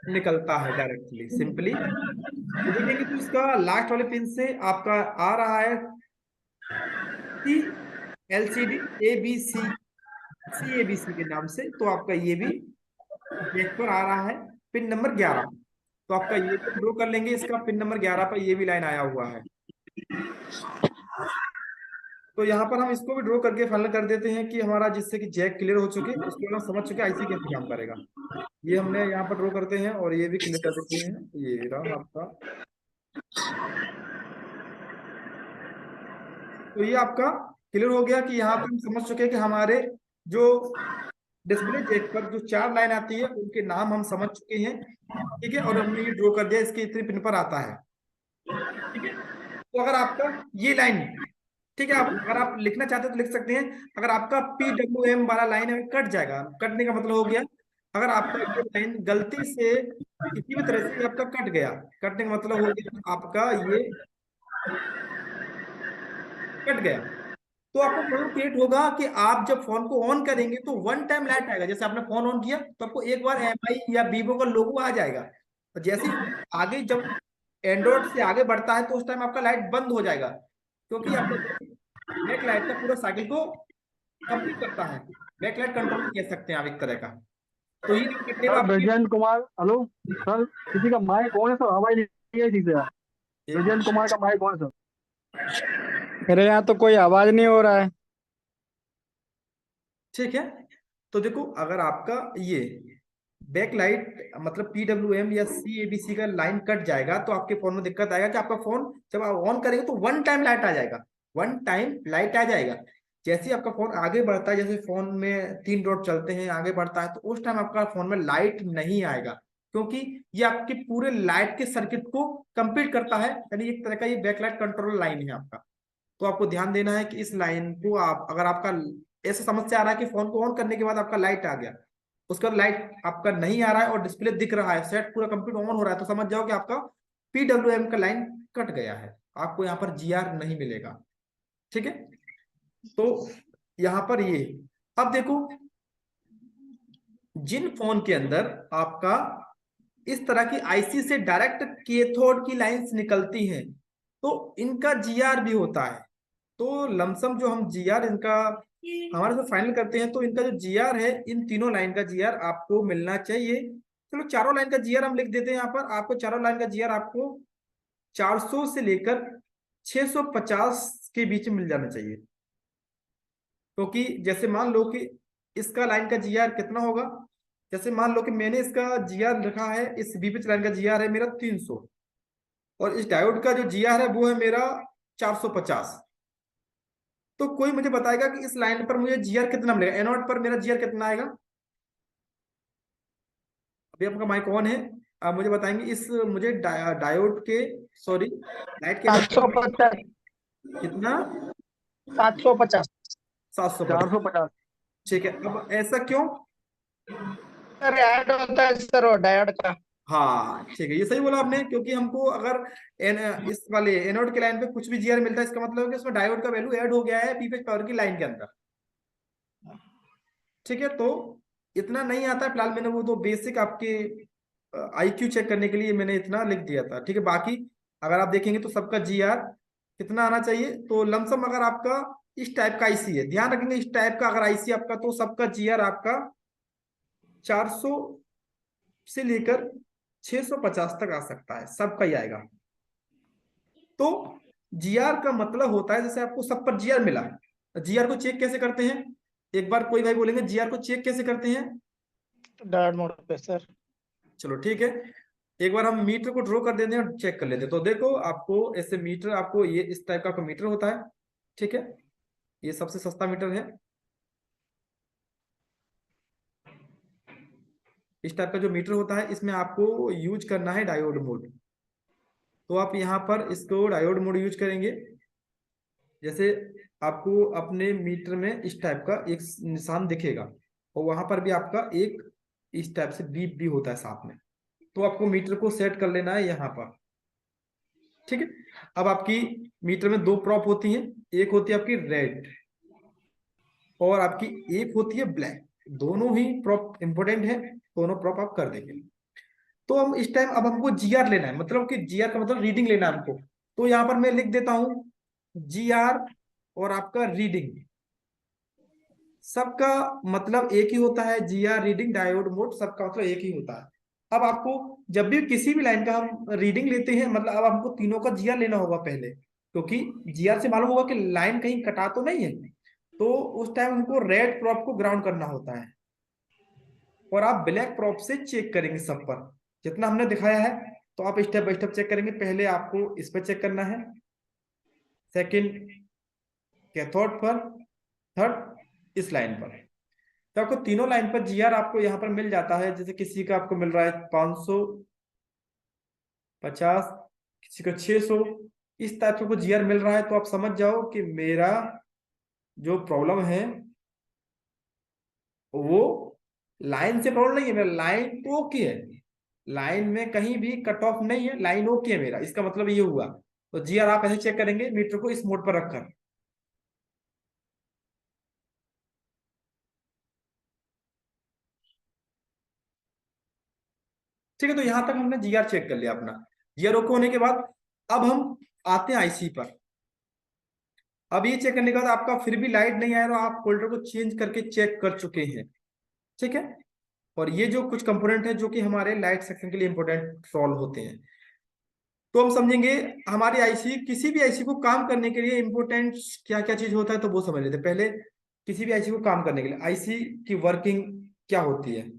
निकलता है डायरेक्टली सिंपली। तो देखेंगे तो इसका लास्ट वाले पिन से आपका आ रहा है LCD ABC के नाम से। तो आपका ये भी जेक पर आ रहा है पिन नंबर 11। तो आपका ये भी ड्रॉ कर लेंगे, इसका पिन नंबर 11 पर ये भी लाइन आया हुआ है। तो यहाँ पर हम इसको भी ड्रॉ करके फाइनल कर देते हैं कि हमारा जिससे कि जैक क्लियर हो चुके, उसके बाद हम समझ चुके आईसी कैसे काम करेगा। ये हमने यहाँ पर ड्रॉ करते हैं और ये भी क्लियर कर देते हैं। ये रहा आपका, तो ये आपका क्लियर हो गया कि यहाँ पर हम समझ चुके हैं कि हमारे जो डिस्प्ले जैक पर जो 4 लाइन आती है उनके नाम हम समझ चुके हैं। ठीक है, और हमने ये ड्रॉ कर दिया, इसके इतने पिन पर आता है। ठीक है, तो अगर आपका ये लाइन, ठीक है, आप अगर आप लिखना चाहते हैं तो लिख सकते हैं। अगर आपका PWM वाला लाइन है कट जाएगा, कटने का मतलब हो गया अगर आपका ये लाइन गलती से किसी भी तरह से आपका कट गया, कटने का मतलब हो गया आपका ये कट गया, तो आपको प्रॉब्लम क्रिएट होगा कि आप जब फोन को ऑन करेंगे तो वन टाइम लाइट आएगा। जैसे आपने फोन ऑन किया तो आपको एक बार MI या Vivo का लोगो आ जाएगा, और जैसे ही आगे जब एंड्रॉइड से आगे बढ़ता है तो उस टाइम आपका लाइट बंद हो जाएगा, क्योंकि आपका बैक लाइट का पूरा साइकिल को कंप्लीट करता है। बैक लाइट कंट्रोल कह सकते हैं आप एक तरह का। तो ये कितने सर आपकी वैजयंत कुमार, हेलो सर, किसी का माइक कौन है सर? आवाज नहीं है ठीक से यार। वैजयंत कुमार का माइक कौन है सर? मेरे यहाँ तो कोई आवाज नहीं हो रहा है। ठीक है, तो देखो अगर आपका ये बैक लाइट मतलब PWM या CABC का लाइन कट जाएगा तो आपके फोन में दिक्कत आएगा कि आपका फोन जब आप ऑन करेंगे तो वन टाइम लाइट आ जाएगा, वन टाइम लाइट आ जाएगा। जैसे ही आपका फोन आगे बढ़ता है, जैसे फोन में 3 डॉट चलते हैं आगे बढ़ता है, तो उस टाइम आपका फोन में लाइट नहीं आएगा, क्योंकि ये आपके पूरे लाइट के सर्किट को कंप्लीट करता है। यानी एक तरह का ये बैकलाइट कंट्रोल लाइन है आपका। तो आपको ध्यान देना है कि इस लाइन को आप, अगर आपका ऐसा समस्या आ रहा है कि फोन को ऑन करने के बाद आपका लाइट आ गया, उसके बाद लाइट आपका नहीं आ रहा है और डिस्प्ले दिख रहा है, सेट पूरा कंप्लीट ऑन हो रहा है, तो समझ जाओ कि आपका PWM का लाइन कट गया है, आपको यहाँ पर GR नहीं मिलेगा। ठीक है, तो यहाँ पर ये, अब देखो जिन फोन के अंदर आपका इस तरह की IC से डायरेक्ट कैथोड की लाइंस निकलती हैं तो इनका GR भी होता है। तो लमसम जो हम GR इनका हमारे से फाइनल करते हैं, तो इनका जो GR है, इन तीनों लाइन का GR आपको मिलना चाहिए। चलो चारों लाइन का GR हम लिख देते हैं यहाँ पर। आपको चारों लाइन का GR आपको 400 से लेकर 650 के बीच में मिल जाना चाहिए, क्योंकि जैसे मान लो कि इसका लाइन का GR कितना होगा, जैसे मान लो कि मैंने इसका GR लिखा है, इस बीपीएच लाइन का GR है मेरा 300 और इस डायोड का जो GR है वो है मेरा 450। तो कोई मुझे बताएगा कि इस लाइन पर मुझे GR कितना मिलेगा, एनोड पर मेरा GR कितना आएगा। अभी आपका माइक ऑन है, आप मुझे बताएंगे इस मुझे डायोड के सॉरी लाइट के 750 कितना 750 750। 450। ठीक है, अब ऐसा क्यों? सर ऐड होता है सर वो डायोड का। हाँ ठीक है, ये सही बोला आपने, क्योंकि हमको अगर इस वाले एनोड के लाइन पे कुछ भी GR मिलता है, इसका मतलब है कि उसमें डायोड का वैल्यू ऐड हो गया है पीपेच पावर की लाइन के अंदर। ठीक है, तो इतना नहीं आता है फिलहाल, मैंने वो तो बेसिक आपके IQ चेक करने के लिए मैंने इतना लिख दिया था। ठीक है, बाकी अगर आप देखेंगे तो सबका GR कितना आना चाहिए, तो लमसम अगर आपका इस टाइप का IC है, ध्यान रखेंगे इस टाइप का अगर IC आपका, तो सबका GR आपका 400 से लेकर 650 तक आ सकता है, सबका ही आएगा। तो GR का मतलब होता है जैसे आपको सब पर GR मिला है, GR को चेक कैसे करते हैं, एक बार कोई भाई बोलेंगे GR को चेक कैसे करते हैं। डायोड मोड पे सर। चलो ठीक है, एक बार हम मीटर को ड्रॉ कर देते हैं और चेक कर लेते हैं। तो देखो आपको ऐसे मीटर, आपको ये इस टाइप का मीटर होता है। ठीक है, ये सबसे सस्ता मीटर है। इस टाइप का जो मीटर होता है इसमें आपको यूज करना है डायोड मोड। तो आप यहाँ पर इसको डायोड मोड यूज करेंगे। जैसे आपको अपने मीटर में इस टाइप का एक निशान दिखेगा और वहां पर भी आपका एक इस टाइप से बीप भी होता है साथ में। तो आपको मीटर को सेट कर लेना है यहाँ पर, ठीक है। अब आपकी मीटर में दो प्रॉप होती हैं, एक होती है आपकी रेड और आपकी एक होती है ब्लैक। दोनों ही प्रॉप इंपोर्टेंट है, दोनों प्रॉप आप कर देंगे। तो हम इस टाइम अब हमको जीआर लेना है, मतलब कि जीआर का मतलब रीडिंग लेना है हमको। तो यहाँ पर मैं लिख देता हूं जीआर और आपका रीडिंग, सबका मतलब एक ही होता है। जीआर रीडिंग डायोड मोड सबका मतलब एक ही होता है। अब आपको जब भी किसी भी लाइन का हम रीडिंग लेते हैं, मतलब अब हमको तीनों का जीआर लेना होगा पहले, क्योंकि जीआर से मालूम होगा कि लाइन कहीं कटा तो नहीं है। तो उस टाइम हमको रेड प्रॉप को ग्राउंड करना होता है और आप ब्लैक प्रॉप से चेक करेंगे सब पर जितना हमने दिखाया है। तो आप स्टेप बाय स्टेप चेक करेंगे। पहले आपको इस पर चेक करना है, सेकंड कैथोड पर, थर्ड इस लाइन पर। तो आपको तीनों लाइन पर जीआर आपको यहाँ पर मिल जाता है। जैसे किसी का आपको मिल रहा है 550, किसी को 600, इस टाइप का जीआर मिल रहा है। तो आप समझ जाओ कि मेरा जो प्रॉब्लम है वो लाइन से प्रॉब्लम नहीं है, मेरा लाइन तो ओके है, लाइन में कहीं भी कट ऑफ नहीं है, लाइन ओके है मेरा। इसका मतलब ये हुआ। तो जीआर आप ऐसे चेक करेंगे मीटर को इस मोड पर रखकर। ठीक है, तो यहां तक हमने जीआर चेक कर लिया अपना। जीआर ओके होने के बाद अब हम आते हैं आईसी पर। अब ये चेक करने के बाद आपका फिर भी लाइट नहीं आया तो आप फोल्डर को चेंज करके चेक कर चुके हैं, ठीक है। और ये जो कुछ कंपोनेंट है जो कि हमारे लाइट सेक्शन के लिए इंपॉर्टेंट रोल होते हैं। तो हम समझेंगे हमारी आईसी, किसी भी आईसी को काम करने के लिए इंपॉर्टेंट क्या क्या चीज होता है, तो वो समझ लेते हैं पहले। किसी भी आईसी को काम करने के लिए आईसी की वर्किंग क्या होती है,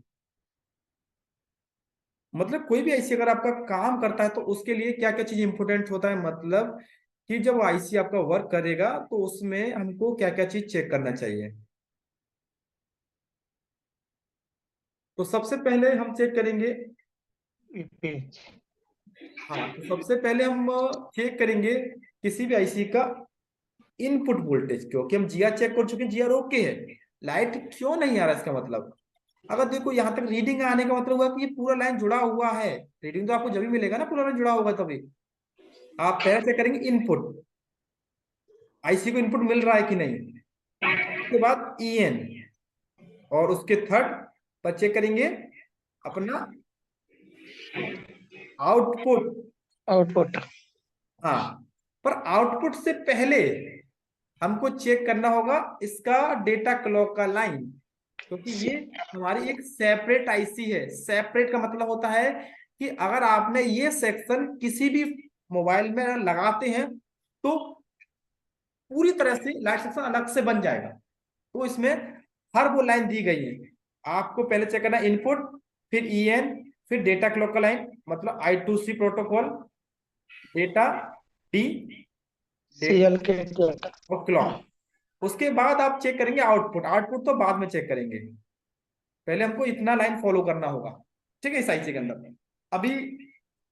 मतलब कोई भी आईसी अगर आपका काम करता है तो उसके लिए क्या क्या चीज इंपॉर्टेंट होता है। मतलब कि जब आईसी आपका वर्क करेगा तो उसमें हमको क्या क्या चीज चेक करना चाहिए। तो सबसे पहले हम चेक करेंगे, हाँ, तो सबसे पहले हम चेक करेंगे किसी भी आईसी का इनपुट वोल्टेज। क्योंकि हम जीआर चेक कर चुके हैं, जीआर ओके है, लाइट क्यों नहीं आ रहा इसका मतलब। अगर देखो यहाँ तक रीडिंग आने का मतलब हुआ कि ये पूरा लाइन जुड़ा हुआ है। रीडिंग तो आपको जब भी मिलेगा ना पूरा लाइन जुड़ा होगा तभी। आप पहले चेक करेंगे इनपुट, आईसी को इनपुट मिल रहा है कि नहीं। उसके बाद ईएन और उसके थर्ड पर चेक करेंगे अपना आउटपुट। आउटपुट। हाँ, पर आउटपुट से पहले हमको चेक करना होगा इसका डेटा क्लॉक का लाइन, क्योंकि ये हमारी एक सेपरेट आईसी है। सेपरेट का मतलब होता है कि अगर आपने ये सेक्शन किसी भी मोबाइल में लगाते हैं तो पूरी तरह से लाइट सेक्शन अलग से बन जाएगा। तो इसमें हर वो लाइन दी गई है। आपको पहले चेक करना इनपुट, फिर ईएन, फिर डेटा क्लॉक का लाइन, मतलब I2C protocol, data D, CL के और क्लॉक। उसके बाद आप चेक करेंगे आउटपुट। आउटपुट तो बाद में चेक करेंगे, पहले हमको इतना लाइन फॉलो करना होगा, ठीक है, इस आईसी के अंदर। अभी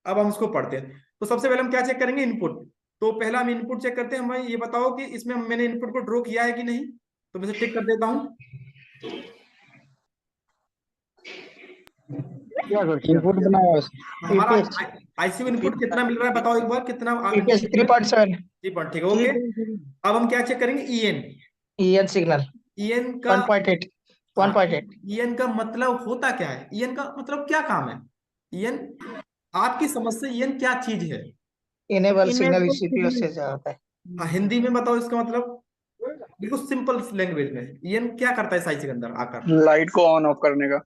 अब हम इसको पढ़ते हैं। तो सबसे पहले हम क्या चेक करेंगे, इनपुट। तो पहला हम इनपुट चेक करते हैं। हमें ये बताओ कि इसमें मैंने इनपुट को ड्रॉ किया है कि नहीं। तो मैं टिक कर देता हूं। क्या कर किया इनपुट बनाया हमारा ईपीएस आईसी को इनपुट कितना मिल रहा है बताओ एक बार, कितना। ईपीएस 3.7 ठीक है, ओके। अब हम क्या चेक करेंगे, ईएन। ईएन सिग्नल ईएन का 1.8 1.8 ईएन का मतलब होता क्या है, ईएन का मतलब क्या काम है। ईएन आपकी समझ से ईएन क्या चीज है। Enable signal enable CPU signal. से जाता है। हाँ, हिंदी में बताओ इसका मतलब, बिल्कुल सिंपल लैंग्वेज में ईएन क्या करता है इस आईसी के अंदर आकर। लाइट को ऑन ऑफ करने का।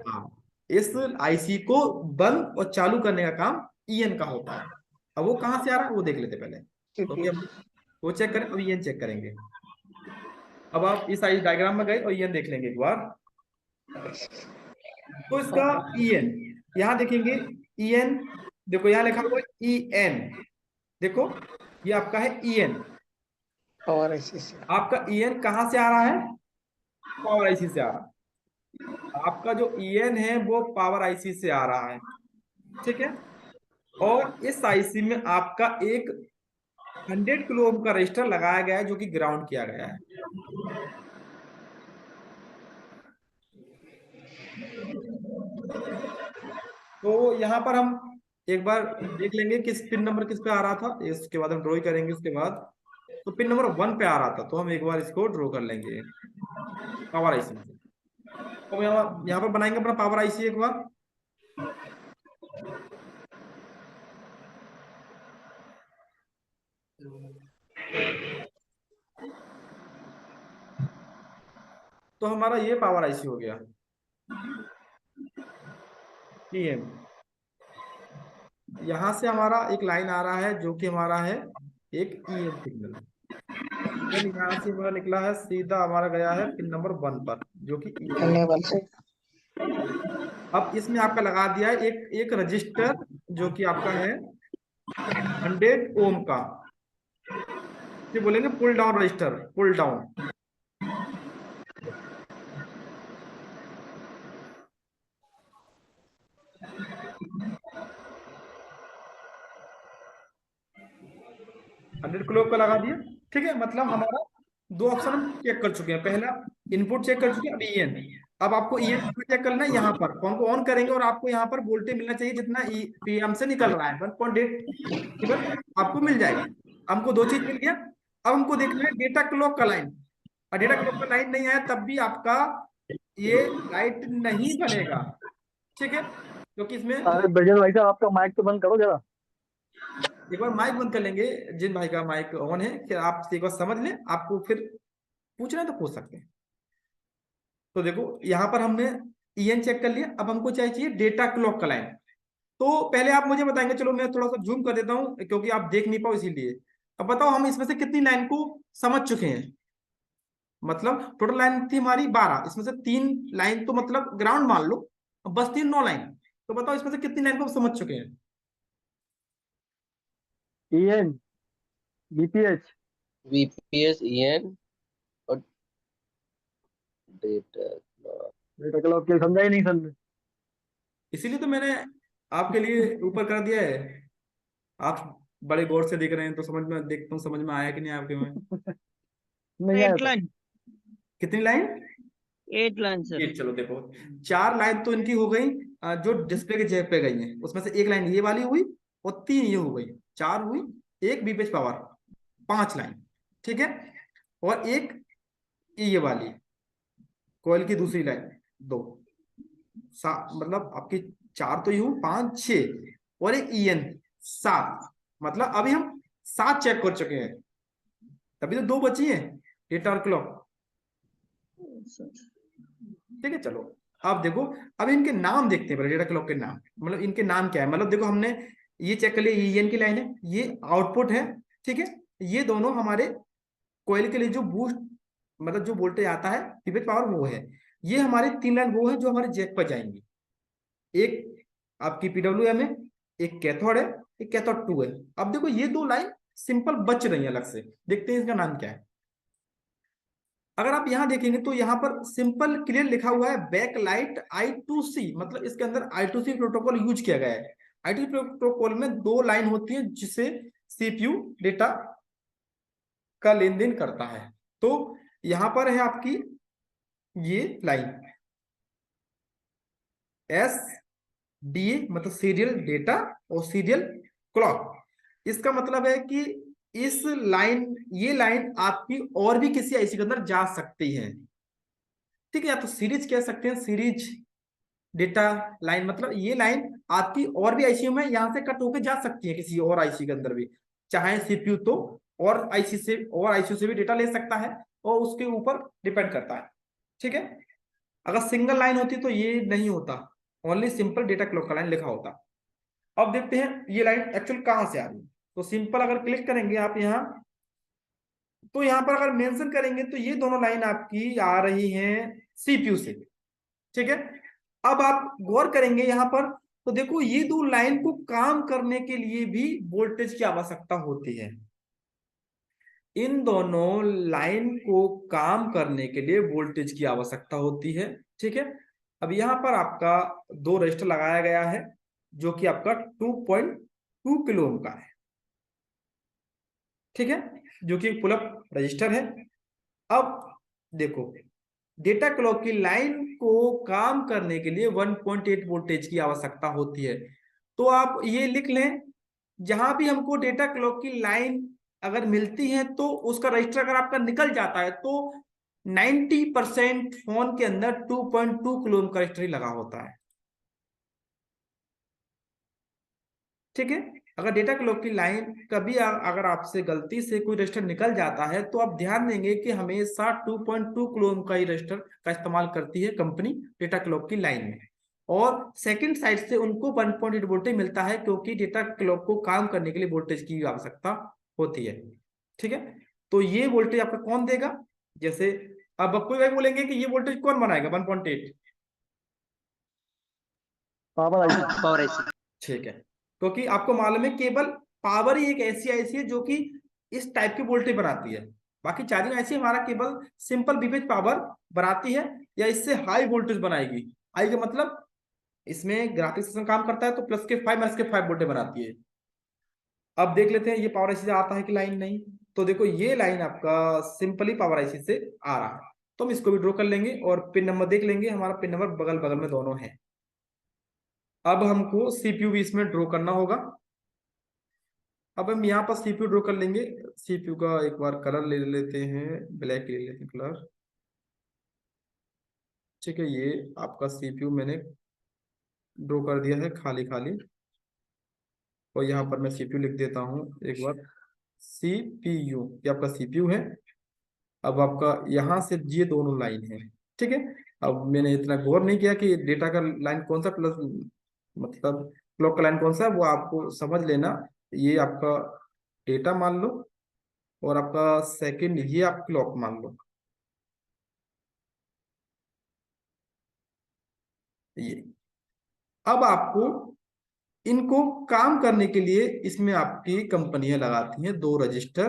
हाँ, इस आईसी को बंद और चालू करने का काम ईएन का होता है। अब वो कहाँ से आ रहा है वो देख लेते पहले। तो हम वो चेक करें, अब ईएन चेक करेंगे। अब आप इस आई डायग्राम में गए और ईएन देख लेंगे एक बार। तो इसका ईएन यहाँ देखेंगे, ईएन देखो यहाँ लिखा हुआ है ईएन, देखो ये आपका है ईएन। और ऐसे से आपका ईएन कहाँ से आ रहा है, पावर आईसी से आ रहा है। आपका जो EN है वो पावर IC से आ रहा है, ठीक है। और इस IC में आपका एक 100 किलो ओम का रजिस्टर लगाया गया है जो कि ग्राउंड किया गया है। तो यहाँ पर हम एक बार देख लेंगे किस पिन नंबर किस पे आ रहा था, इसके बाद हम ड्रॉ करेंगे। उसके बाद तो पिन नंबर 1 पे आ रहा था, तो हम एक बार इसको ड्रॉ कर लेंगे पावर IC में। तो यहाँ पर बनाएंगे अपना पावर IC एक बार। तो हमारा ये पावर IC हो गया EM। यहां से हमारा एक लाइन आ रहा है जो कि हमारा है एक EM सिग्नल। यहाँ से हमारा निकला है सीधा, हमारा गया है पिन नंबर 1 पर जो कि EM। लेवल से अब इसमें आपका लगा दिया है एक रजिस्टर जो कि आपका है 100 ओम का, ये बोलेंगे pull down register, pull down. Hundred kilo का लगा दिया, ठीक है। मतलब हमारा दो ऑप्शन हम चेक कर चुके हैं। पहला इनपुट चेक कर चुके हैं, अब EN। अब आपको EN चेक करना है, यहाँ पर कौन को ऑन करेंगे और आपको यहाँ पर वोल्टेज मिलना चाहिए जितना PM से निकल रहा है 1.8 आपको मिल जाएगा। हमको दो चीज मिल गया। अब हमको देखना है डेटा क्लॉक का लाइन, और डेटा क्लॉक का लाइन नहीं आया तब भी आपका ये लाइट नहीं बनेगा, ठीक है। क्योंकि इसमें अरे ब्रजेश भाई साहब, आपका माइक तो बंद करो जरा। एक बार माइक बंद कर लेंगे, जिन भाई का माइक ऑन है, फिर आप एक बार समझ लें, आपको फिर पूछना है तो पूछ सकते हैं। तो देखो यहाँ पर हमने EN चेक कर लिया। अब हमको चाहिए डेटा क्लॉक का लाइन। तो पहले आप मुझे बताएंगे, चलो मैं थोड़ा सा जूम कर देता हूँ क्योंकि आप देख नहीं पाओ इसीलिए। अब बताओ हम इसमें से कितनी लाइन को समझ चुके हैं। मतलब टोटल लाइन थी हमारी 12, इसमें से 3 लाइन तो मतलब ग्राउंड मान लो, बस 9 लाइन। तो बताओ इसमें से कितनी लाइन को समझ चुके हैं। EN, BPH, VPS EN और डेटा डेटा क्लॉक के समझा ही नहीं सर। इसीलिए तो मैंने आपके लिए ऊपर कर दिया है। आप बड़े गौर से देख रहे हैं तो समझ में, देखता हूँ समझ में आया कि नहीं आपके में। नहीं आया 8 सर। लाइन, कितनी लाइन? 8 line sir. ये चलो देखो 4 लाइन तो इनकी हो गई, जो डिस्प्ले के जेब पे गई है उसमें से एक लाइन ये वाली हुई और 3 ये हो गई, 4 हुई। एक बीपीएच पावर 5 लाइन, ठीक है। और एक ये वाली कोयल की दूसरी लाइन 2, मतलब आपकी 4 तो ये हुई, 5 6 और एक EN 7। मतलब अभी हम 7 चेक कर चुके हैं, तभी तो 2 बची है डेटा और क्लॉक, ठीक है। चलो अब देखो, अब इनके नाम देखते हैं पहले, डेटा क्लॉक के नाम। मतलब इनके नाम क्या है, मतलब देखो हमने ये चेक कर लिया, EN की लाइन है, ये आउटपुट है, ठीक है। ये दोनों हमारे कोयल के लिए जो बूस्ट, मतलब जो वोल्टेज आता है पीपेट पावर, वो है। ये हमारे 3 लाइन वो है जो हमारे जैक पर जाएंगी। एक आपकी PWM है, एक कैथोड है, एक कैथोड 2 है। अब देखो ये 2 लाइन सिंपल बच रही है अलग से, देखते हैं इसका नाम क्या है। अगर आप यहां देखेंगे तो यहां पर सिंपल क्लियर लिखा हुआ है बैक लाइट I2C, मतलब इसके अंदर I2C प्रोटोकॉल यूज किया गया है। I2C प्रोटोकॉल में 2 लाइन होती है जिससे CPU डेटा का लेन देन करता है। तो यहां पर है आपकी ये लाइन SDA, मतलब सीरियल डेटा और सीरियल क्लॉक। इसका मतलब है कि इस लाइन, ये लाइन आपकी और भी किसी IC के अंदर जा सकती है, ठीक है। या तो सीरीज कह सकते हैं, सीरीज डेटा लाइन, मतलब ये लाइन आपकी और भी IC में यहां से कट होकर जा सकती है किसी और IC के अंदर भी, चाहे CPU तो और IC से और IC से भी डेटा ले सकता है, और उसके ऊपर डिपेंड करता है, ठीक है। अगर सिंगल लाइन होती तो ये नहीं होता, ओनली सिंपल डेटा क्लॉक का लाइन लिखा होता। अब देखते हैं ये लाइन एक्चुअल कहां से आ रही है। तो सिंपल अगर क्लिक करेंगे आप यहाँ, तो यहाँ पर अगर मेंशन करेंगे तो ये दोनों लाइन आपकी आ रही हैं CPU से, ठीक है। अब आप गौर करेंगे यहाँ पर तो देखो ये 2 लाइन को काम करने के लिए भी वोल्टेज की आवश्यकता होती है। इन दोनों लाइन को काम करने के लिए वोल्टेज की आवश्यकता होती है। ठीक है, अब यहाँ पर आपका दो रजिस्टर लगाया गया है जो कि आपका 2.2 किलो ओम का है। ठीक है, जो कि पुल अप रजिस्टर है। अब देखो, डेटा क्लॉक की लाइन को काम करने के लिए 1.8 वोल्टेज की आवश्यकता होती है। तो आप ये लिख लें, जहां भी हमको डेटा क्लॉक की लाइन अगर मिलती है तो उसका रजिस्टर अगर आपका निकल जाता है तो 90% फोन के अंदर 2.2 किलो ओम का रजिस्टर ही लगा होता है। ठीक है, अगर डेटा क्लॉक की लाइन कभी अगर आपसे गलती से कोई रजिस्टर निकल जाता है तो आप ध्यान देंगे कि हमेशा 2.2 किलो ओम का ही रजिस्टर का इस्तेमाल करती है कंपनी डेटा क्लॉक की लाइन में, और सेकंड साइड से उनको 1.8 वोल्टेज मिलता है क्योंकि डेटा क्लॉक को काम करने के लिए वोल्टेज की आवश्यकता होती है। ठीक है, तो ये वोल्टेज आपका कौन देगा? जैसे अब कोई भाई बोलेंगे कि ये वोल्टेज कौन बनाएगा 1.8? Power IC. Power IC. ठीक है, क्योंकि आपको मालूम है केवल पावर ही एक ऐसी आईसी है जो कि इस टाइप की वोल्टेज बनाती है। बाकी चार्जिंग आईसी हमारा केवल सिंपल विपेज पावर बनाती है या इससे हाई वोल्टेज बनाएगी। हाई का मतलब इसमें ग्राफिक्स सिस्टम काम करता है तो प्लस के 5 माइनस के 5 वोल्टेज बनाती है। अब देख लेते हैं ये पावर आईसी से आता है कि लाइन नहीं। तो देखो ये लाइन आपका सिंपली पावर आईसी से आ रहा है, तो हम इसको भी ड्रॉ कर लेंगे और पिन नंबर देख लेंगे, हमारा पिन नंबर बगल बगल में दोनों है। अब हमको सीपीयू भी इसमें ड्रॉ करना होगा। अब हम यहाँ पर सीपीयू ड्रॉ कर लेंगे। सीपीयू का एक बार कलर ले लेते हैं, ब्लैक ले लेते हैं कलर। ठीक है, ये आपका सीपीयू मैंने ड्रॉ कर दिया है खाली खाली, और यहाँ पर मैं सीपीयू लिख देता हूँ एक बार। सीपीयू, ये आपका सीपीयू है। अब आपका यहाँ से ये दोनों लाइन है। ठीक है, अब मैंने इतना गौर नहीं किया कि डेटा का लाइन कौन सा प्लस मतलब क्लॉक का लाइन कौन सा है, वो आपको समझ लेना। ये आपका डेटा मान लो और आपका सेकंड ये आप क्लॉक मान लो। ये अब आपको इनको काम करने के लिए इसमें आपकी कंपनियां लगाती हैं दो रजिस्टर।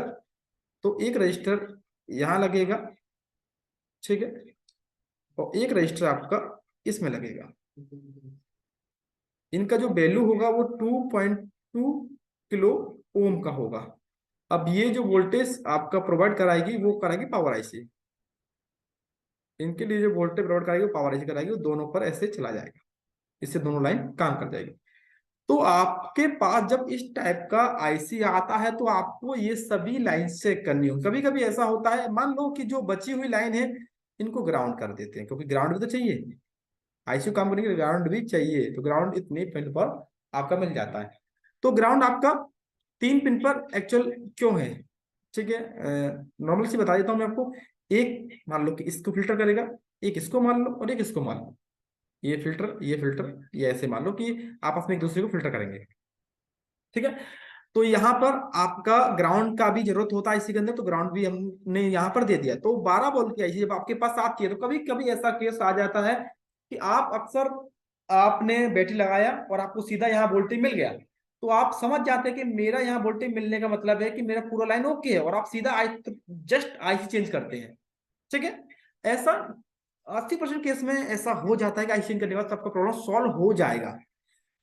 तो एक रजिस्टर यहाँ लगेगा, ठीक है, और एक रजिस्टर आपका इसमें लगेगा। इनका जो वैल्यू होगा वो 2.2 किलो ओम का होगा। अब ये जो वोल्टेज आपका प्रोवाइड कराएगी वो कराएगी पावर आईसी। इनके लिए जो वोल्टेज प्रोवाइड कराएगी वो पावर आईसी कराएगी, वो दोनों पर ऐसे चला जाएगा, इससे दोनों लाइन काम कर जाएगी। तो आपके पास जब इस टाइप का आईसी आता है तो आपको ये सभी लाइन चेक करनी होगी। कभी कभी ऐसा होता है, मान लो कि जो बची हुई लाइन है इनको ग्राउंड कर देते हैं, क्योंकि ग्राउंड भी तो चाहिए, आईसी काम करने के लिए ग्राउंड भी चाहिए। तो ग्राउंड इतने पिन पर आपका मिल जाता है। तो ग्राउंड आपका 3 पिन पर एक्चुअल क्यों है? ठीक है, नॉर्मल सी बता देता हूँ मैं आपको। एक मान लो कि इसको फिल्टर करेगा, एक इसको मान लो और एक इसको मान लो। ये फिल्टर, ये फिल्टर, ये ऐसे मान लो कि आपस में एक दूसरे को फिल्टर करेंगे। ठीक है, तो यहाँ पर आपका ग्राउंड का भी जरूरत होता है इसी के अंदर, तो ग्राउंड भी हमने यहाँ पर दे दिया। तो 12 वोल्ट की आईसी जब आपके पास आती है तो कभी कभी ऐसा केस आ जाता है कि आप अक्सर आपने बैटरी लगाया और आपको सीधा यहाँ वोल्टेज मिल गया, तो आप समझ जाते हैं कि मेरा यहाँ वोल्टेज मिलने का मतलब है कि मेरा पूरा लाइन ओके है, और आप सीधा जस्ट आईसी चेंज करते हैं। ठीक है, ऐसा 80% केस में ऐसा हो जाता है कि आईसी चेंज करने के बाद आपका प्रॉब्लम सॉल्व हो जाएगा।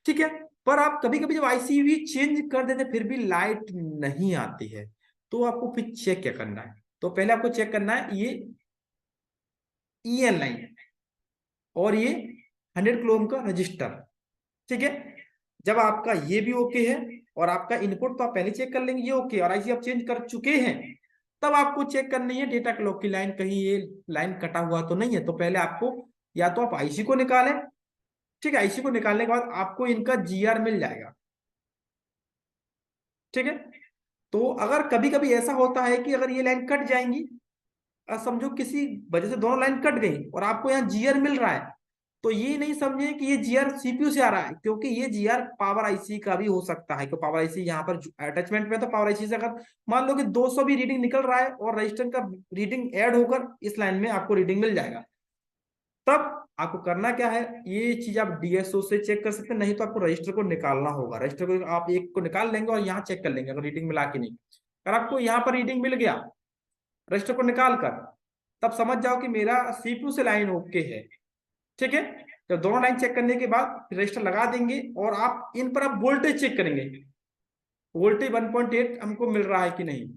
ठीक है, पर आप कभी कभी जब आईसी भी चेंज कर देते फिर भी लाइट नहीं आती है, तो आपको फिर चेक क्या करना है? तो पहले आपको चेक करना है ये EN लाइन और ये 100 किलो ओम का रजिस्टर। ठीक है, जब आपका ये भी ओके है और आपका इनपुट तो आप पहले चेक कर लेंगे ये ओके, और आईसी आप चेंज कर चुके हैं, तब आपको चेक करनी है डेटा क्लॉक की लाइन, कहीं ये लाइन कटा हुआ तो नहीं है। तो पहले आपको या तो आप आईसी को निकालें। ठीक है, आईसी को निकालने के बाद आपको इनका GR मिल जाएगा। ठीक है, तो अगर कभी कभी ऐसा होता है कि अगर ये लाइन कट जाएंगी, समझो किसी वजह से दोनों लाइन कट गई और आपको यहाँ GR मिल रहा है, तो ये नहीं समझे कि ये GR सीपीयू से आ रहा है, क्योंकि ये GR पावर आईसी का भी हो सकता है। क्योंकि पावर आईसी यहाँ पर अटैचमेंट में, तो पावर आईसी से अगर मान लो कि 200 भी रीडिंग निकल रहा है और रजिस्टर का रीडिंग ऐड होकर इस लाइन में आपको रीडिंग मिल जाएगा, तब आपको करना क्या है, ये चीज आप DSO से चेक कर सकते हैं, नहीं तो आपको रजिस्टर को निकालना होगा। रजिस्टर को आप एक को निकाल लेंगे और यहाँ चेक कर लेंगे अगर रीडिंग मिला के नहीं। अगर आपको यहाँ पर रीडिंग मिल गया रजिस्टर को निकाल कर, तब समझ जाओ कि मेरा सीपीयू से लाइन ओके है। ठीक है, तो दोनों लाइन चेक करने के बाद रजिस्टर लगा देंगे और आप इन पर आप वोल्टेज चेक करेंगे, वोल्टेज 1.8 हमको मिल रहा है कि नहीं,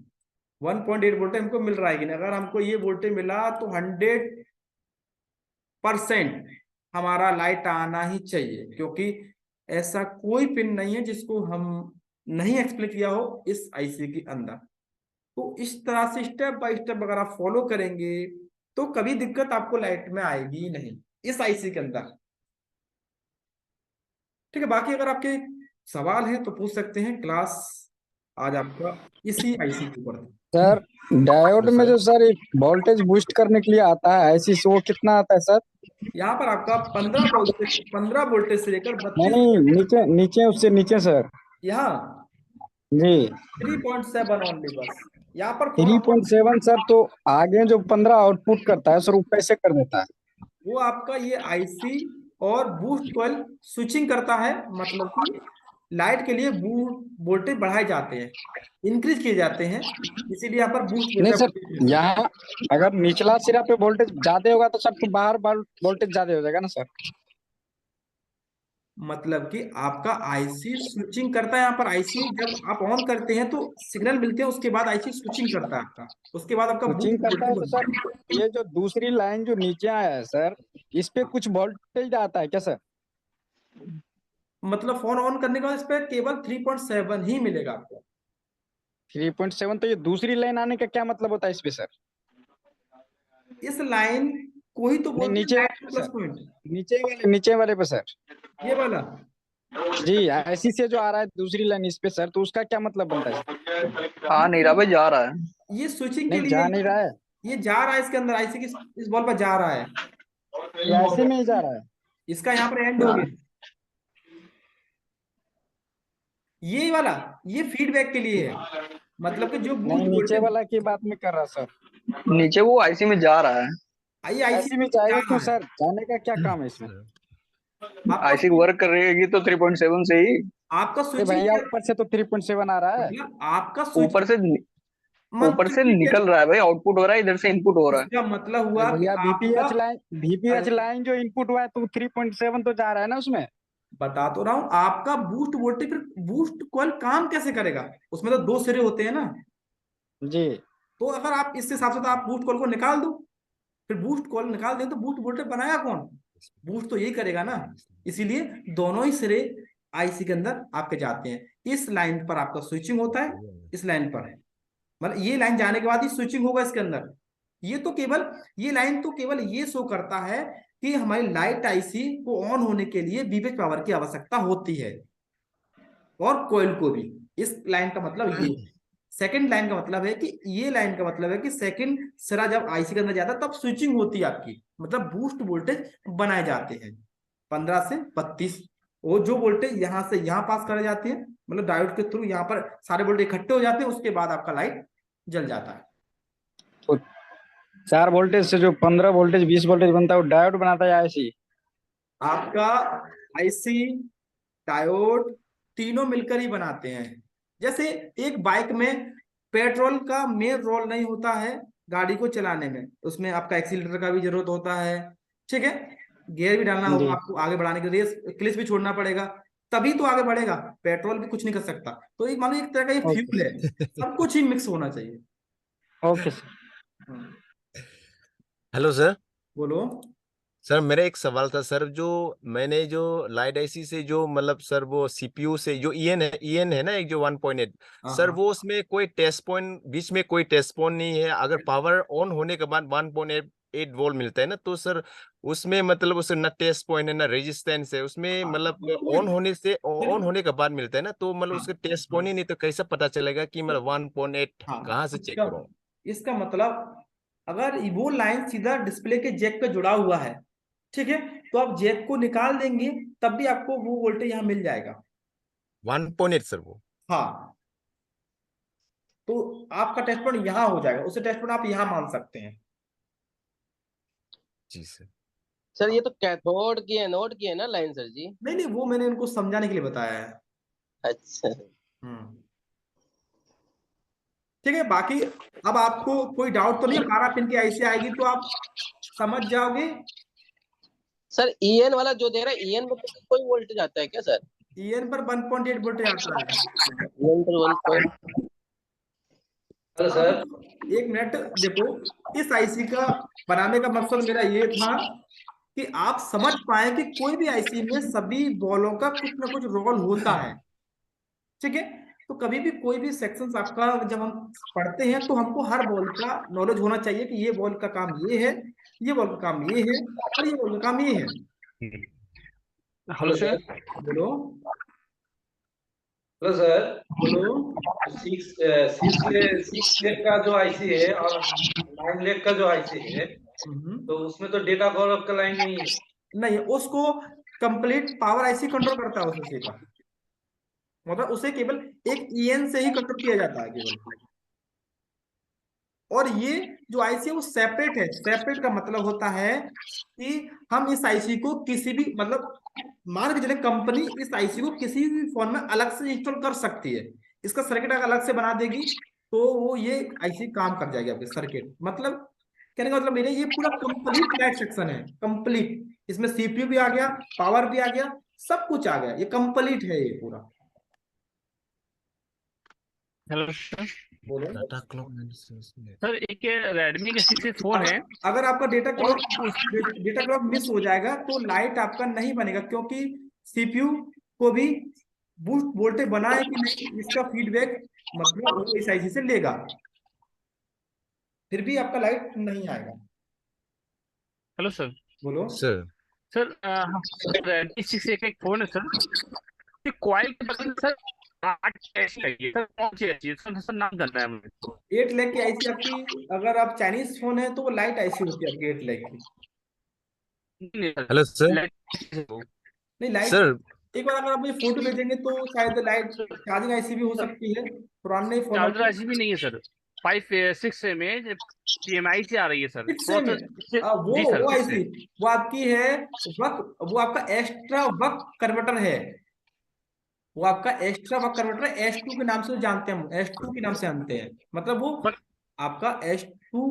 1.8 वोल्टेज हमको मिल रहा है कि नहीं। अगर हमको ये वोल्टेज मिला तो 100% हमारा लाइट आना ही चाहिए, क्योंकि ऐसा कोई पिन नहीं है जिसको हम नहीं एक्सप्लेन किया हो इस आईसी के अंदर। तो इस तरह से स्टेप बाय स्टेप अगर आप फॉलो करेंगे तो कभी दिक्कत आपको लाइट में आएगी ही नहीं इस आईसी के अंदर। ठीक है, बाकी अगर आपके सवाल है तो पूछ सकते हैं। क्लास आज आपका इसी आईसी के ऊपर था। सर डायोड में जो सर वोल्टेज बूस्ट करने के लिए आता है ऐसी वो कितना आता है सर? यहाँ पर आपका 15 वोल्टेज से लेकर 32 नहीं नीचे नीचे उससे नीचे सर। यहाँ जी 3.7 ओनली बस। यहाँ पर 3.7 सर, तो आगे जो 15 आउटपुट करता है सर वो कैसे कर देता है? वो आपका ये आईसी और बूस्ट कॉइल स्विचिंग करता है, मतलब कि लाइट के लिए वोल्टेज बढ़ाए जाते हैं, इंक्रीज किए जाते हैं, इसीलिए यहाँ पर बूस्ट नहीं मिलता सर, है। यहाँ अगर निचला सिरा पे वोल्टेज ज्यादा होगा तो सर तो बाहर वोल्टेज ज्यादा हो जाएगा ना सर? मतलब कि आपका आईसी स्विचिंग करता है। यहाँ पर आईसी जब आप ऑन करते हैं तो सिग्नल मिलते हैं, उसके बाद आईसी स्विचिंग करता है आपका, उसके बाद आपका स्विचिंग बूस्ट करता है तो वोल्टेज। सर ये जो दूसरी लाइन जो नीचे आया है सर, इस पे कुछ वोल्टेज आता है क्या सर? मतलब फोन ऑन करने के बाद इस पर केवल 3.7 ही मिलेगा आपको। 3.7, तो ये दूसरी लाइन आने का क्या मतलब होता है इस पे सर? इस लाइन को ही तो नहीं बोलते हैं नीचे लाइट प्लस सर, पॉइंट, नीचे वाले पे सर। ये वाला। जी ऐसी से जो आ रहा है दूसरी लाइन इस पे सर, तो उसका क्या मतलब बनता है सर? हाँ नहीं रहा भाई, जा रहा है। ये स्विचिंग के नहीं लिए जा नहीं रहा है, ये जा रहा है इसके अंदर, आईसी की इस बॉल पर जा रहा है, ये ऐसे में ही जा रहा है। इसका यहाँ पर एंड हो गया। ये वाला ये फीडबैक के लिए है, मतलब कि जो नहीं बूस्ट नीचे वोल्टेज वाला की बात नहीं कर रहा सर। नीचे वो आईसी में जा रहा है। आई आईसी ऐसे में जा जाएगा रहा क्यों है सर? जाने का क्या काम है इसमें? आपका आईसी वर्क कर रहेगी तो 3.7 से ही। आपका ये स्विचिंग भैया ऊपर से तो 3.7 आ रहा है। मतलब आपका ऊपर से ऊपर मतलब से कि निकल रहा है भाई, आउटपुट हो रहा है, इधर से इनपुट हो रहा है। इसका मतलब अरे हुआ कि भैया आपका VPH लाइन जो इनपुट हुआ है तो 3.7 तो जा रहा है ना उसमें। बता तो रहा हूं, आपका बूस्ट वोल्टेज फिर बूस्ट कॉइल काम कैसे करेगा, उसमें तो दो सिरे होते हैं ना। जी तो अगर आप इसके हिसाब से तो आप बूस्ट कॉइल को निकाल दो, फिर बूस्ट कॉइल निकाल दें तो बूस्ट वोल्टेज बनाया कौन, बूस्ट तो यही करेगा ना। इसीलिए दोनों ही सिरे आईसी के अंदर आपके जाते हैं। इस लाइन पर आपका स्विचिंग होता है, इस लाइन पर है, मतलब ये लाइन जाने के बाद ही स्विचिंग होगा इसके अंदर। ये तो केवल ये लाइन तो केवल ये शो करता है कि हमारी लाइट आईसी को ऑन होने के लिए बीबीएच पावर की आवश्यकता होती है, और कोयल को भी। इस लाइन का मतलब ये सेकंड लाइन का मतलब है कि ये लाइन का मतलब है कि सेकंड सिरा जब आईसी के अंदर जाता है तब स्विचिंग होती है आपकी, मतलब बूस्ट वोल्टेज बनाए जाते हैं 15 से 32। वो जो वोल्टेज यहां से यहां पास करे जाते हैं, मतलब डायोड के थ्रू यहाँ पर सारे वोल्टेज इकट्ठे हो जाते हैं, उसके बाद आपका लाइट जल जाता है। तो 4 वोल्टेज से जो 15 वोल्टेज 20 वोल्टेज बनता है वो डायोड बनाता है ऐसी? आपका आईसी डायोड तीनों मिलकर ही बनाते हैं। जैसे एक बाइक में पेट्रोल का मेन रोल नहीं होता है गाड़ी को चलाने में, उसमें आपका एक्सीलरेटर का भी जरूरत होता है। ठीक है, गियर भी डालना होगा जी आपको आगे बढ़ाने के लिए, क्लिच भी छोड़ना पड़ेगा, तभी तो आगे बढ़ेगा। पेट्रोल भी कुछ नहीं कर सकता। तो एक मानो एक तरह का ये ओके फ्यूल है, सब कुछ ही मिक्स होना चाहिए। Okay sir. हाँ, हेलो सर। बोलो। सर मेरा एक सवाल था सर, जो मैंने जो लाइट आईसी से जो मतलब सर वो सीपीयू से जो ईएन है ना, एक जो 1.8 हाँ सर, हाँ वो उसमें कोई टेस्ट पॉइंट बीच में कोई टेस्ट पॉइंट नहीं है। अगर पावर ऑन होने के बाद 1.8 वोल्ट मिलता है ना, तो सर उसमें मतलब उसमें ना टेस्ट पॉइंट है ना रेजिस्टेंस है उसमें, हाँ, मतलब कोई ऑन होने के बाद मिलता है ना, तो मतलब हाँ उसका टेस्ट पॉइंट ही नहीं, तो कैसे पता चलेगा कि मतलब 1.8 हाँ कहाँ से चेक इसका करूँ? इसका मतलब अगर वो लाइन सीधा डिस्प्ले के जैक पे जुड़ा हुआ है, ठीक है, तो आप जैक को निकाल देंगे तब भी आपको वो वोल्टेज यहाँ मिल जाएगा। 1.8 सर वो? हाँ, तो आपका टेस्ट पॉइंट यहाँ हो जाएगा, उसे टेस्ट पॉइंट आप यहाँ मान सकते हैं। जी सर। सर ये तो कैथोड की एनोड की है ना लाइन सर जी? नहीं नहीं, वो मैंने उनको समझाने के लिए बताया है। अच्छा। हम्म ठीक है। बाकी अब आपको कोई डाउट तो नहीं है, 12 पिन की आईसी आएगी तो आप समझ जाओगे। सर ईएन वाला जो दे रहा है, ईएन में कोई वोल्टेज आता है क्या सर? ईएन पर 1.8 वोल्टेज आता है। ईएन पर 1 हेलो अब सर। एक मिनट देखो, इस आईसी का बनाने का मकसद मेरा ये था कि आप समझ पाए कि कोई भी आईसी में सभी बॉलों का कुछ ना कुछ रोल होता है। ठीक है। तो कभी भी कोई भी सेक्शंस आपका जब हम पढ़ते हैं तो हमको हर बॉल का नॉलेज होना चाहिए कि ये बॉल का काम ये है, ये बॉल का काम ये है, और ये बॉल का काम ये है। Hello sir. बोलो हेलो सर। बोलो। सिक्स लेग का जो आईसी है और 9 लेग का जो आईसी है, तो उसमें तो डेटा फॉलोअप का लाइन नहीं है। नहीं, उसको कंप्लीट पावर आईसी कंट्रोल करता है उसे का, मतलब उसे केवल एक ईएन से ही कंट्रोल किया जाता है केवल। और ये जो आईसी है वो सेपरेट है। सेपरेट का मतलब होता है कि हम इस आईसी को किसी भी, मतलब मान के चले कंपनी इस आईसी को किसी भी फोन में अलग से इंस्टॉल कर सकती है, इसका सर्किट अगर अलग से बना देगी तो वो ये आईसी काम कर जाएगी आपके सर्किट। मतलब कहने का मतलब मेरे ये पूरा कंप्लीट लाइट सेक्शन है, कंप्लीट। इसमें सीपीयू भी आ गया, पावर भी आ गया, सब कुछ आ गया, ये कंप्लीट है ये पूरा। Hello sir. बोलो। डाटा क्लॉक सर एक रेडमी का 6 फोन है अगर आपका और उस डेटा क्लॉक मिस हो जाएगा तो लाइट आपका नहीं बनेगा, क्योंकि सीपीयू को भी बूस्ट वोल्टेज बना है कि नहीं इसका फीडबैक मतलब वो इस आईसी से लेगा, फिर भी आपका लाइट नहीं आएगा। Hello sir. बोलो। सर। सर रेडमी 6 एक फोन है सर, ये कॉइल के बगल में सर 8 ऐसी लगी है सर, कौन सी ऐसी है सर? सर नाम जानना है मुझे। 8 लाख की आईसी आपकी, अगर आप चाइनीज फोन है तो वो लाइट आईसी होती है आपकी 8 लाख की। नहीं सर, हेलो सर। नहीं लाइट, सर एक बार अगर आप मुझे फोटो भेजेंगे तो शायद लाइट चार्जिंग आईसी भी हो सकती है पुराने फोनों चार्जर में। ऐसी भी नहीं है सर, 6 में पीएमआई से आ रही है सर, 6 में जी सर वो 6 से। आईसी वो आपकी है वक, वो आपका एक्स्ट्रा वक कन्वर्टर है। वो आपका एक्स्ट्रा वक कन्वर्टर है, S2 के नाम से जानते हैं, हम S2 के नाम से जानते हैं, मतलब वो पर आपका S2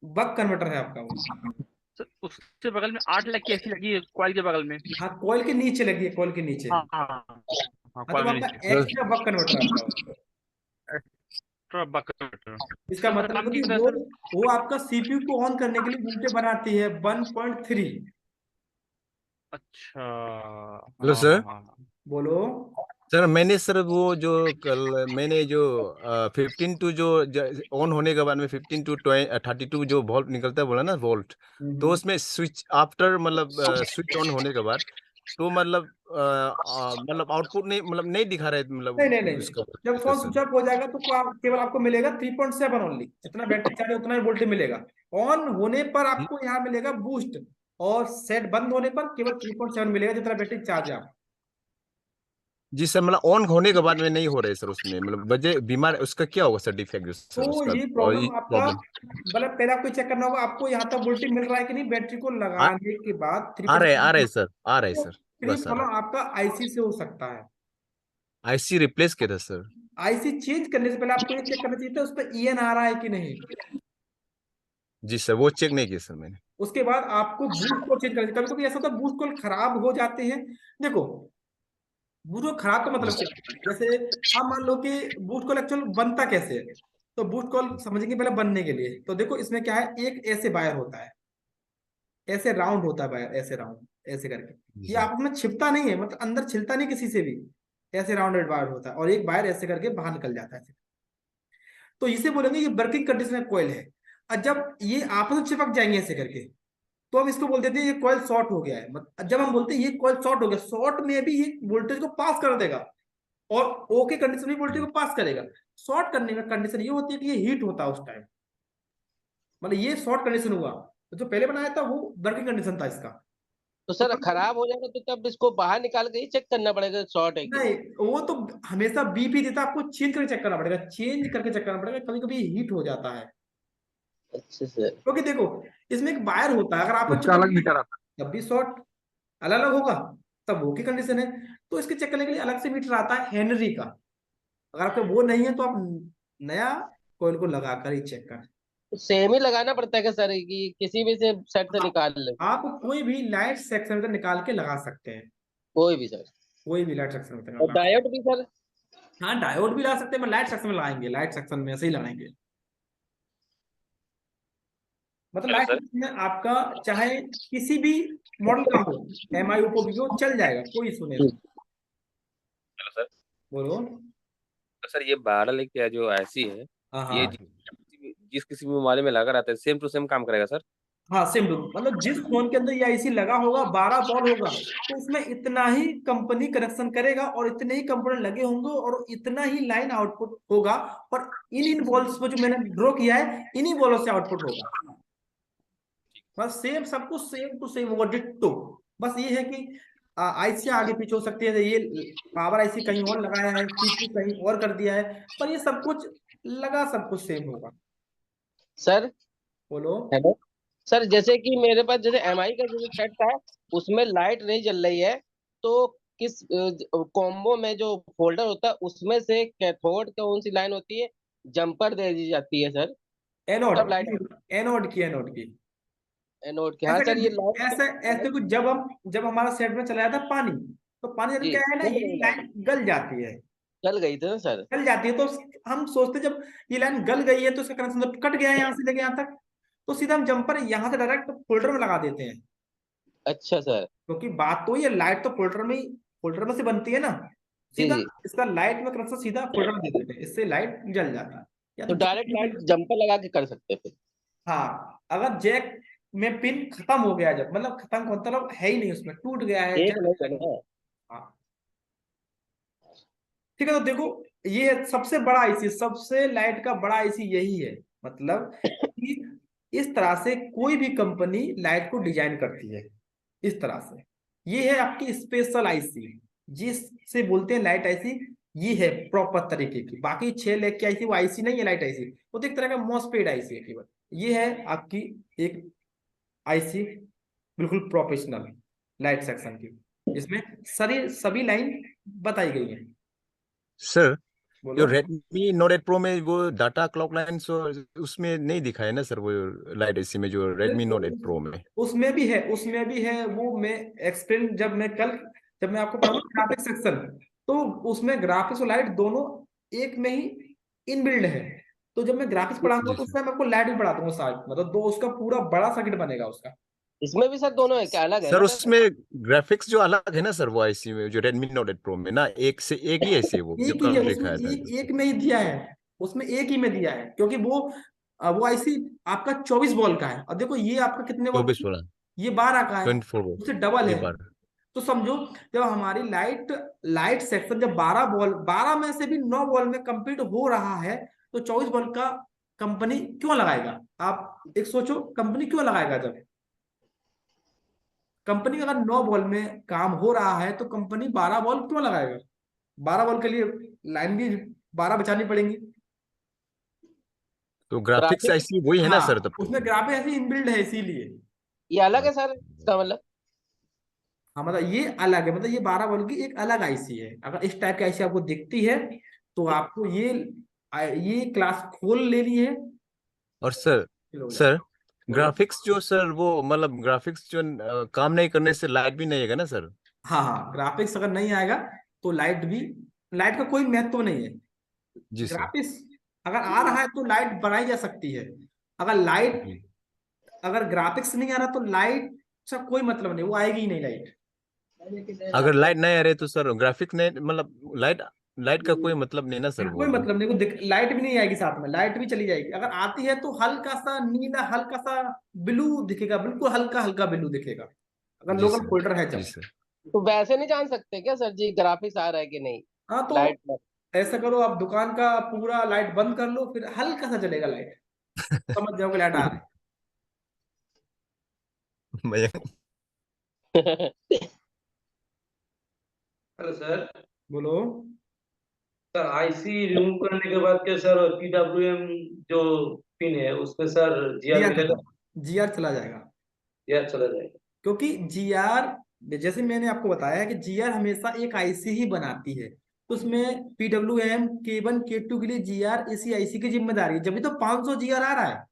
वक कन्वर्टर है आपका वो। सर उसके बगल में 8 लाख की ऐसी लगी है कॉइल के बगल में। हाँ, कॉइल के नीचे लगी है, कॉइल के नीचे। हाँ हाँ हाँ, हाँ, तो कॉइल वो के आपका नीचे सर एक्स्ट्रा वक कन्वर्टर है आपका वो। Extra bucket. इसका सर मतलब काम है की कि तरह सर। वो आपका सीपीयू को ऑन करने के लिए वोल्टेज बनाती है 1.3। अच्छा। हेलो हाँ हाँ सर। हाँ। बोलो। सर मैंने सर वो जो कल मैंने जो 15 टू जो ऑन होने के बाद में 15 टू 32 जो वोल्ट निकलता है बोला ना वोल्ट, तो हम्म। उसमें स्विच आफ्टर मतलब स्विच ऑन होने के बाद तो मतलब मतलब आउटपुट नहीं मतलब नहीं दिखा रहे नहीं नहीं मतलब नहीं, उसका। जब फोन सर स्विच ऑफ हो जाएगा तो केवल आपको मिलेगा 3.7 ओनली, जितना बैटरी चार्ज है उतना ही वोल्टेज मिलेगा। ऑन होने पर आपको यहाँ मिलेगा बूस्ट, और सेट बंद होने पर केवल 3.7 मिलेगा जितना बैटरी चार्ज है। जी सर, मतलब ऑन होने के बाद में नहीं हो रहे सर उसमें मतलब वजह बीमार उसका क्या होगा सर डिफेक्ट सर तो उसका ये और ये प्रॉब्लम आपका, प्रॉब्लम मतलब पहले आपको चेक करना होगा आपको यहाँ तक वोल्टेज मिल रहा है कि नहीं। बैटरी को आ, लगाने के बाद आ रहे 3.7, सर आ रहे तो सर ये बस आ रहा प्रॉब्लम आपका आईसी से हो सकता है। आईसी रिप्लेस किया था सर। आईसी चेंज करने से पहले आपको ये चेक करना चाहिए था उस पर ईएन आ रहा है कि नहीं। जी सर वो चेक नहीं किया सर मैंने। उसके बाद आपको बूस्ट को चेंज करना चाहिए। कभी कभी ऐसा होता है बूस्ट कॉल खराब हो जाते हैं। देखो, बूस्ट कॉल खराब का जी मतलब क्या सर। है? जैसे हम मान लो कि बूस्ट कॉल एक्चुअल बनता कैसे है, तो बूस्ट कॉल समझेंगे पहले बनने के लिए। तो देखो इसमें क्या है, एक ऐसे वायर होता है, ऐसे राउंड होता है वायर, ऐसे राउंड ऐसे करके। जी ये सर। आपस में छिपता नहीं है, मतलब अंदर छिलता नहीं किसी से भी। ऐसे राउंडेड वायर होता है और एक वायर ऐसे करके बाहर निकल जाता है। तो इसे बोलेंगे ये वर्किंग कंडीशन में कॉइल है। और जब ये आपस में चिपक जाएंगे ऐसे करके तो हम इसको बोल देते हैं ये कॉइल शॉर्ट हो गया है। जब हम बोलते हैं ये कॉइल शॉर्ट हो गया, शॉर्ट में भी ये वोल्टेज को पास कर देगा और ओके कंडीशन में वोल्टेज को पास करेगा। शॉर्ट करने में कंडीशन ये होती है कि ये हीट होता है उस टाइम, मतलब ये शॉर्ट कंडीशन हुआ। तो जो पहले बनाया था वो वर्किंग कंडीशन था इसका। तो तो सर खराब हो जाएगा तो तब इसको बाहर निकाल के ही चेक करना पड़ेगा शॉर्ट है कि नहीं, नहीं। वो तो हमेशा बीपी देता है, आपको चेंज करके चेक करना पड़ेगा, चेंज करके चेक करना पड़ेगा, कभी कभी हीट हो जाता है। अच्छा सर। क्योंकि देखो इसमें एक वायर होता है, अगर आपको उसका अलग मीटर आता जब भी शॉर्ट अलग अलग होगा तब वो की कंडीशन है। तो इसके चेक करने के लिए अलग से मीटर आता है हेनरी का। अगर आपको वो नहीं है तो आप नया कॉइल को लगाकर ही चेक कर। सेम ही लगाना पड़ता है क्या सर, कि किसी भी से सेट से हाँ, निकाल ले? आप कोई भी लाइट सेक्शन में निकाल के लगा सकते हैं, कोई भी सर? कोई भी लाइट सेक्शन में और लगा। डायोड भी सर? हाँ, डायोड भी लगा सकते हैं, पर लाइट सेक्शन में लगाएंगे, लाइट सेक्शन में ऐसे ही लगाएंगे। मतलब लाइट सर सेक्शन में आपका चाहे किसी भी मॉडल का हो, MI ओप्पो वीवो चल जाएगा, कोई इशू नहीं। Hello sir. बोलो। तो सर ये 12 लेग का जो आईसी है, हाँ ये हाँ जिस किसी भी मोबाइल में लगा रहता है सेम टू सेम काम करेगा सर? हाँ, सेम टू, मतलब जिस फोन के अंदर ये IC लगा होगा, 12 बॉल होगा, तो उसमें इतना ही कंपनी कनेक्शन करेगा और इतने ही कंपोनेंट लगे होंगे और इतना ही लाइन आउटपुट होगा, और इन बॉल्स को जो मैंने ड्रॉ किया है, इन्हीं बॉलों से आउटपुट होगा। बस सेम, सब कुछ सेम टू सेम होगा, डिट्टो। बस ये है कि IC आगे पीछे हो सकती है, ये पावर IC कहीं और लगाया है, CPU कहीं और कर दिया है, पर ये सब कुछ लगा, सब कुछ सेम होगा। सर बोलो। हेलो सर, जैसे कि मेरे पास जैसे MI का जो सेट था उसमें लाइट नहीं जल रही है, तो किस कॉम्बो में जो फोल्डर होता है उसमें से कैथोड कौन सी लाइन होती है, जंपर दे दी जाती है सर? एनोड, तब लाइट, एनोड की एनोड की। हाँ ऐसा सर, ये लाइट ऐसा ऐसे कुछ, जब हमारा सेट में चला जाता है पानी, तो पानी जब जी क्या है ना, ये लाइन गल जाती है, चल गई थी ना सर? गल जाती है, तो हम सोचते जब ये लाइन गल गई है तो इसका कनेक्शन तो कट गया है यहाँ से लेके यहाँ तक, तो सीधा हम जंपर यहाँ से डायरेक्ट फोल्डर में लगा देते हैं। अच्छा सर। क्योंकि बात तो ये लाइट तो फोल्डर में से बनती है ना, जी सीधा जी। इसका लाइट में कनेक्शन सीधा फोल्डर में दे देते हैं, इससे लाइट जल जाती है। या तो तो डायरेक्ट लाइट जंपर लगा के कर सकते हैं फिर? हाँ, अगर जैक में पिन खत्म हो गया, जब मतलब खत्म मतलब है ही नहीं, उसमें टूट गया है एक जैक। नहीं करना। हाँ ठीक है, तो देखो, ये सबसे बड़ा आईसी, सबसे लाइट का बड़ा आईसी यही है, मतलब कि इस तरह से कोई भी कंपनी लाइट को डिजाइन करती है, इस तरह से। ये है आपकी स्पेशल आईसी, जिससे बोलते हैं लाइट आईसी, ये है प्रॉपर तरीके की। बाकी 6 लेग की आईसी वो आईसी नहीं है, लाइट आईसी वो तो एक तरह का मॉसफेट आईसी है केवल। ये है आपकी एक आईसी बिल्कुल प्रोफेशनल लाइट सेक्शन की, जिसमें सभी लाइन बताई गई है। सर जो बोलो। Redmi Note 8 Pro में वो डाटा क्लॉक लाइन उसमें नहीं दिखा है ना सर, वो लाइट एसी में जो Redmi Note 8 Pro में? उसमें भी है, उसमें भी है, वो मैं एक्सप्लेन जब मैं आपको पढ़ाऊंगा ग्राफिक्स सेक्शन, तो उसमें ग्राफिक्स और लाइट दोनों एक में ही इनबिल्ड है। तो जब मैं ग्राफिक्स पढ़ाऊंगा जी तो सर। उसमें मैं आपको लाइट भी पढ़ा दूंगा साथ, मतलब दो, उसका पूरा बड़ा सर्किट बनेगा उसका। इसमें भी सर दोनों है क्या, अलग है सर ना सर? उसमें ग्राफिक्स जो अलग है ना सर, वो आईसी में जो Redmi Note 8 Pro में ना, एक से एक ही ऐसी है वो जो एक ही है कल उसमें, दिखाया था। एक में ही दिया है, उसमें एक ही में दिया है, क्योंकि वो आईसी आपका 24 वोल्ट का है, और देखो ये आपका कितने वोल्ट, 24 वाला, ये 12 का है, 24 उससे डबल ये है। बार। तो समझो, जब हमारी लाइट सेक्शन जब 12 में से भी 9 वोल्ट में कंप्लीट हो रहा है, तो 24 वोल्ट का कंपनी क्यों लगाएगा? आप एक सोचो, कंपनी क्यों लगाएगा? जब कंपनी अगर 9 वोल्ट में काम हो रहा है, तो कंपनी 12 वोल्ट क्यों लगाएगा? 12 वोल्ट के लिए लाइन भी 12 बचानी पड़ेंगी। तो ग्राफिक्स ग्राफिक आईसी वही है ना सर हाँ, तब तो? उसमें ग्राफिक ऐसे इनबिल्ड है, इसीलिए। ये अलग है सर, इसका मतलब? हाँ, मतलब ये अलग है, मतलब ये 12 वोल्ट की एक अलग आईसी है। अगर इस टाइप की आईसी आपको दिखती है, तो आपको ये क्लास खोल लेनी है। और सर बोलो। ग्राफिक्स जो सर वो मतलब ग्राफिक्स जो काम नहीं करने से लाइट भी नहीं आएगा ना सर? हाँ हाँ, ग्राफिक्स अगर नहीं आएगा तो लाइट का कोई महत्व नहीं है। जी सर। ग्राफिक्स अगर आ रहा है तो लाइट बनाई जा सकती है। अगर लाइट जी। अगर ग्राफिक्स नहीं आ रहा तो लाइट से कोई मतलब नहीं, वो आएगी ही नहीं लाइट। अगर लाइट नहीं आ रही तो सर ग्राफिक्स नहीं, मतलब लाइट लाइट का कोई मतलब नहीं ना सर कोई वो भी? मतलब नहीं, लाइट भी नहीं आएगी, साथ में लाइट भी चली जाएगी। अगर आती है तो हल्का सा नीला, हल्का सा ब्लू दिखेगा, बिल्कुल हल्का हल्का ब्लू दिखेगा, अगर जी लोकल सर। फोल्डर है जी जब। सर। तो वैसे नहीं जान सकते क्या सर जी ग्राफिक्स आ रहा है कि नहीं हाँ, तो लाइट में? ऐसा करो, आप दुकान का पूरा लाइट बंद कर लो, फिर हल्का सा चलेगा लाइट, समझ जाओगे लाइट आ रही है। मैं हेलो सर। बोलो। सर आईसी रिमूव करने के बाद क्या सर PWM जो पिन है उसमें सर GR मिलेगा? GR चला जाएगा, GR चला जाएगा? क्योंकि GR, जैसे मैंने आपको बताया है कि GR हमेशा एक आईसी ही बनाती है, तो उसमें PWM K1 K2 के लिए GR ACIC की जिम्मेदारी है, जब भी तो 500 GR आ रहा है,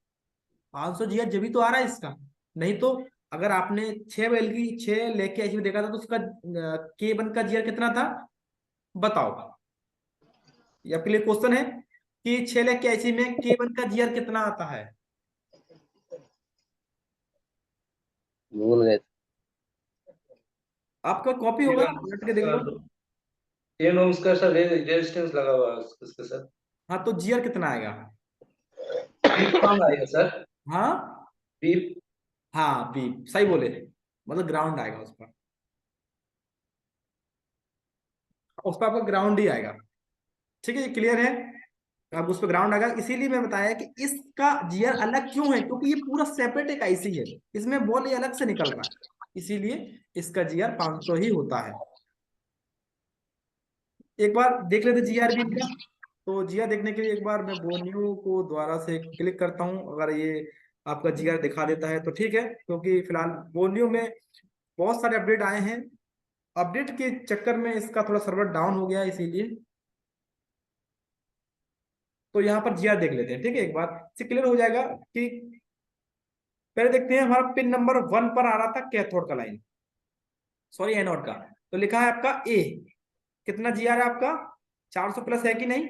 500 GR जब भी तो आ रहा है इसका। नहीं तो अगर आपने 6 बैल की 6 लेके ऐसी देखा था तो उसका K1 का GR कितना था बताओ। ये आपके लिए क्वेश्चन है कि 6 लेके ऐसी में K1 का GR कितना आता है। भूल गए। आपका कॉपी होगा, उलट के देख लो। 10 ohms का सर रेजिस्टेंस लगा हुआ है उसके साथ। हाँ तो GR कितना आएगा? बीप कम आएगा सर, हाँ बीप। हाँ बी सही बोले, मतलब ग्राउंड आएगा उस पर आपका ग्राउंड ही आएगा। ठीक है, ये क्लियर है। अब उस पर ग्राउंड आएगा, इसीलिए मैं बताया कि इसका GR अलग क्यों है, क्योंकि ये पूरा सेपरेट एक IC है, इसमें बॉल ये अलग से निकल रहा है, इसीलिए इसका GR 500 ही होता है। एक बार देख लेते GR भी का। तो GR देखने के लिए एक बार मैं बोनियो को दोबारा से क्लिक करता हूँ, अगर ये आपका GR दिखा देता है तो ठीक है, क्योंकि फिलहाल बोनियो में बहुत सारे अपडेट आए हैं, अपडेट के चक्कर में इसका थोड़ा सर्वर डाउन हो गया, इसीलिए। तो यहाँ पर GR देख लेते हैं, ठीक है, एक बार से क्लियर हो जाएगा कि पहले देखते हैं हमारा पिन नंबर 1 पर आ रहा था कैथोड का लाइन, सॉरी एनोड का, तो लिखा है आपका A, कितना GR है आपका 400 प्लस है कि नहीं।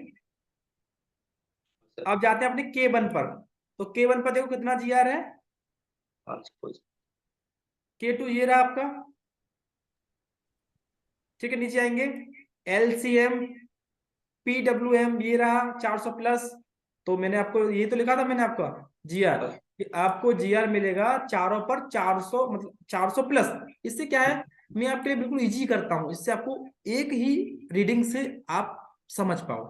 अब जाते हैं अपने K1 पर, तो K1 पर देखो कितना GR है, K2 ये रहा आपका, ठीक है, नीचे आएंगे LCM PWM ये रहा 400 प्लस, तो मैंने आपको ये तो लिखा था मैंने आपका GR कि आपको GR मिलेगा चारों पर 400, मतलब 400 प्लस। इससे क्या है, मैं आपके लिए बिल्कुल इजी करता हूं, इससे आपको एक ही रीडिंग से आप समझ पाओ।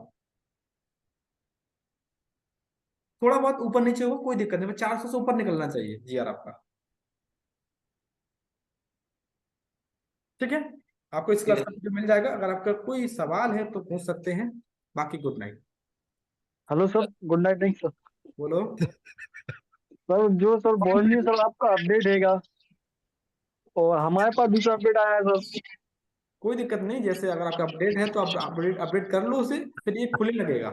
थोड़ा बहुत ऊपर नीचे हो कोई दिक्कत नहीं, 400 से ऊपर निकलना चाहिए GR आपका, ठीक है। आपको इस क्लास का मिल जाएगा, अगर आपका कोई सवाल है तो पूछ सकते हैं, बाकी good night. Hello sir, good night. नहीं सर, बोलो। सर जो सर बोल रही है सर आपका अपडेट हैगा, और हमारे पास दूसरा अपडेट आया है सर। कोई दिक्कत नहीं, जैसे अगर आपका अपडेट है तो आप अपडेट कर लो उसे, फिर ये खुलने लगेगा।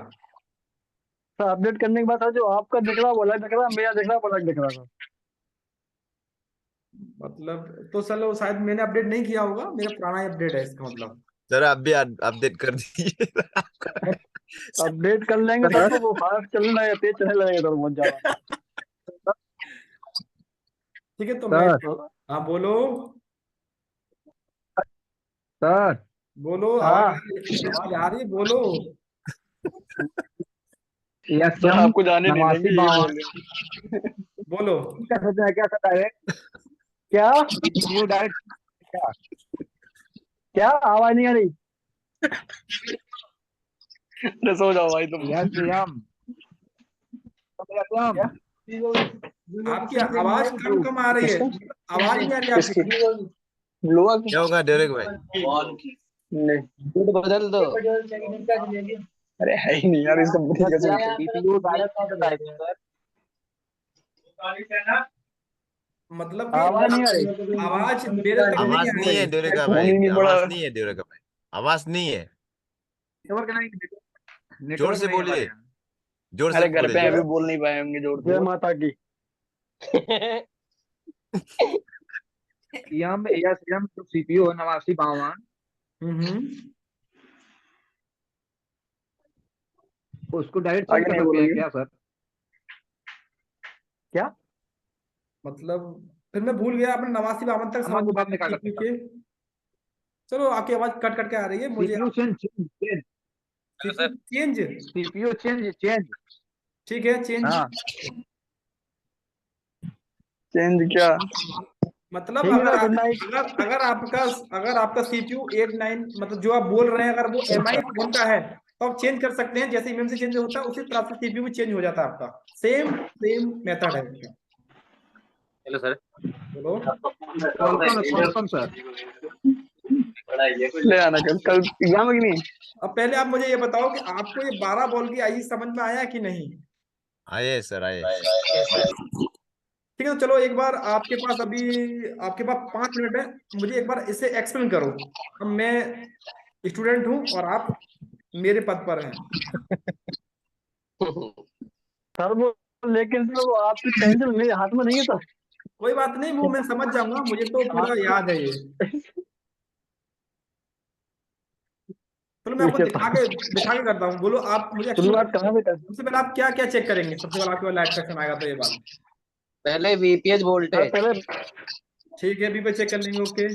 सर अपडेट करने के बाद सर जो आपका दिख रहा है वो अलग दिख रहा है, मेरा दिख रहा है वो अलग दिख रहा है सर। मतलब तो चलो शायद मैंने अपडेट नहीं किया होगा, मेरा पुराना अपडेट है इसका मतलब। सर आप भी अपडेट कर दीजिए। अपडेट कर लेंगे सर तो वो फास्ट चलने लगेगा, तेज चलने लगेगा सर बहुत ज्यादा। ठीक है, तो मैं, सर हाँ बोलो सर बोलो, हाँ आवाज आ रही है, बोलो। यस सर, आपको जाने नहीं देंगे ये बोल रहे बोलो। क्या सोच रहे हैं, क्या सर डायरेक्ट क्या न्यू डायरेक्ट क्या क्या आवाज नहीं आ रही। अरे सो जाओ भाई तुम। यस श्याम, आपकी आवाज कम कम आ रही है, आवाज नहीं आ रही आपकी। क्या होगा डेरेक भाई? बूट बदल दो। अरे है ही नहीं यार, इसका बुद्धि कैसे मतलब कि आवाज नहीं आ रही। आवाज मेरे तक आवाज नहीं आ नहीं है रही। डेरेक फोन भाई, ही नहीं पड़ा। आवाज नहीं है डेरेक भाई, आवाज नहीं है। जोर से बोलिए, जोर से अरे घर पे बोलिए, अभी बोल नहीं पाए होंगे जोर से। जय माता की। यम तो CPU 8952 उसको डायरेक्ट चेक आगे कर नहीं सकते हैं बोलेंगे क्या सर? क्या मतलब फिर मैं भूल गया, आपने 8952 तक हम आपको समझ बाद में निकाल सकते के। चलो आपकी आवाज कट कट के आ रही है मुझे। CPU change, CPU change. ठीक है, चेंज। हाँ चेंज क्या। मतलब ठीक है अगर गुड नाइट। अगर आपका CPU 89, मतलब जो आप बोल रहे हैं, अगर वो MI फोन का है तो आप चेंज कर सकते हैं, जैसे MMC चेंज होता है उसी तरह से CPU भी चेंज हो जाता है आपका, सेम मेथड है इसका। Hello sir. बोलो। Welcome sir. ले आना कल एग्जाम है कि नहीं। अब पहले आप मुझे ये बताओ कि आपको ये 12 बॉल की आई समझ में आया कि नहीं। आए सर आए। ठीक है, तो चलो एक बार आपके पास अभी, आपके पास 5 मिनट है, मुझे एक बार इसे एक्सप्लेन करो। अब मैं स्टूडेंट हूँ और आप मेरे पद पर हैं। सर वो लेकिन सर वो आपकी पेंसिल मेरे हाथ में नहीं है सर। कोई बात नहीं, वो मैं समझ जाऊंगा, मुझे तो पूरा याद है ये। चलो मैं आपको दिखा के करता हूँ। बोलो आप मुझे शुरुआत कहाँ से कर सबसे पहले आप क्या क्या चेक करेंगे? सबसे पहले आपके पास लाइट सेक्शन आएगा तो ये बात पहले वीपीएच सर वोल्टेज, पहले ठीक है, पे चेक कर लेंगे। ओके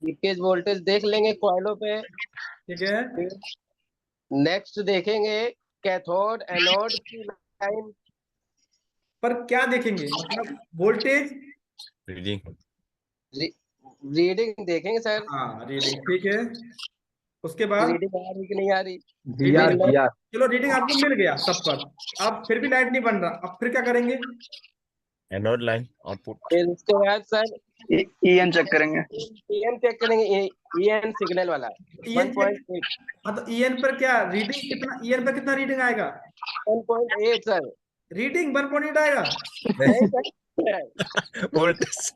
वीपीएच वोल्टेज देख लेंगे कॉइलों पे। ठीक है, नेक्स्ट देखेंगे कैथोड एनोड की लाइन, पर क्या देखेंगे? मतलब वोल्टेज, रीडिंग, रीडिंग देखेंगे सर। हाँ रीडिंग, ठीक है। उसके बाद रीडिंग आ रही कि नहीं आ रही। VR रीडिंग, VR चलो रीडिंग आपको मिल गया सब पर, अब फिर भी लाइट नहीं बन रहा, अब फिर क्या करेंगे? एनोड लाइन आउटपुट, फिर उसके बाद सर EN चेक करेंगे। ईएन चेक करेंगे, ईएन सिग्नल वाला ईएन चेक, 1.8, हाँ तो ईएन पर क्या रीडिंग, कितना ईएन पर कितना रीडिंग आएगा? 1.8 सर। रीडिंग 1.8 आएगा। नहीं सर, वोल्टेज,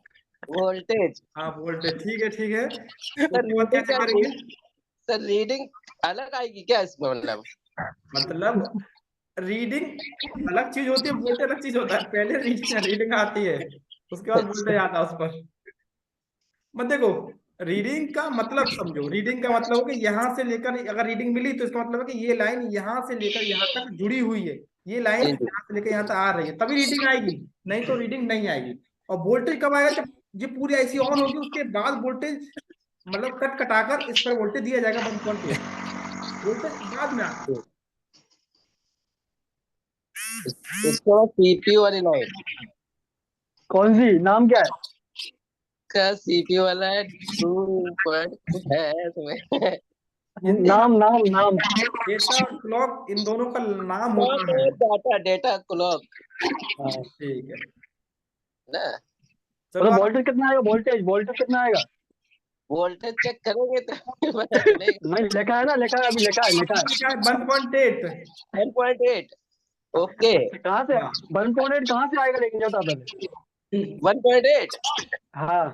वोल्टेज हाँ वोल्टेज, ठीक है ठीक है। सर। उसके बाद क्या रीडिंग चेक का करेंगे? सर रीडिंग अलग आएगी क्या इसमें? मतलब रीडिंग अलग चीज होती है, वोल्टेज अलग चीज होता है। पहले रीडिंग आती है, उसके बाद वोल्टेज आता है उस पर। मत देखो, रीडिंग का मतलब समझो, रीडिंग का मतलब हो कि यहाँ से लेकर, अगर रीडिंग मिली तो इसका मतलब है कि ये लाइन यहाँ से लेकर यहाँ तक जुड़ी हुई है, ये लाइन जी जी। यहाँ से लेकर यहाँ तक आ रही है, तभी रीडिंग आएगी, नहीं तो रीडिंग नहीं आएगी। और वोल्टेज कब आएगा? जब ये पूरी आईसी ऑन होगी, उसके बाद वोल्टेज मतलब कट कटाकर इस पर वोल्टेज दिया जाएगा 1.8, वोल्टेज बाद में आता है। उसके बाद सीपीयू वाली लाइन कौन सी नाम क्या है? का सीपीयू वाला है 2 है इसमें। नाम नाम नाम डेटा और क्लॉक, इन दोनों का नाम होता है। डाटा डेटा क्लॉक ठीक है ना। चलो मतलब आप वोल्टेज कितना आएगा? वोल्टेज वोल्टेज कितना आएगा? वोल्टेज चेक करेंगे तो पता चलेगा। नहीं लिखा है ना, लिखा है, अभी लिखा है, लिखा है। 1.8। 1.8 ओके। कहाँ से 1.8 कहाँ से आएगा लेकिन बता पहले। 1.8 हाँ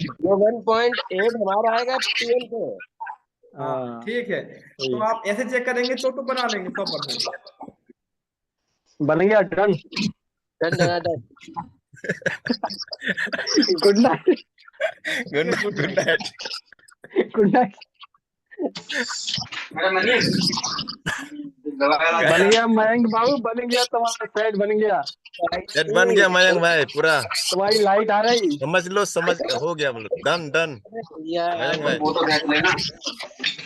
ये 1.8 हमारा आएगा पीएन पे। हाँ ठीक है, तो आप ऐसे चेक करेंगे तो बना लेंगे 100%। बन गया done. Done done done. Good night good night, good night. बन गया मयंक बाबू, बन गया तुम्हारा सेट, बन गया सेट बन गया मयंक भाई, पूरा तुम्हारी लाइट आ रही। समझ लो, समझ हो गया, बोलो डन डन यार मयंक भाई।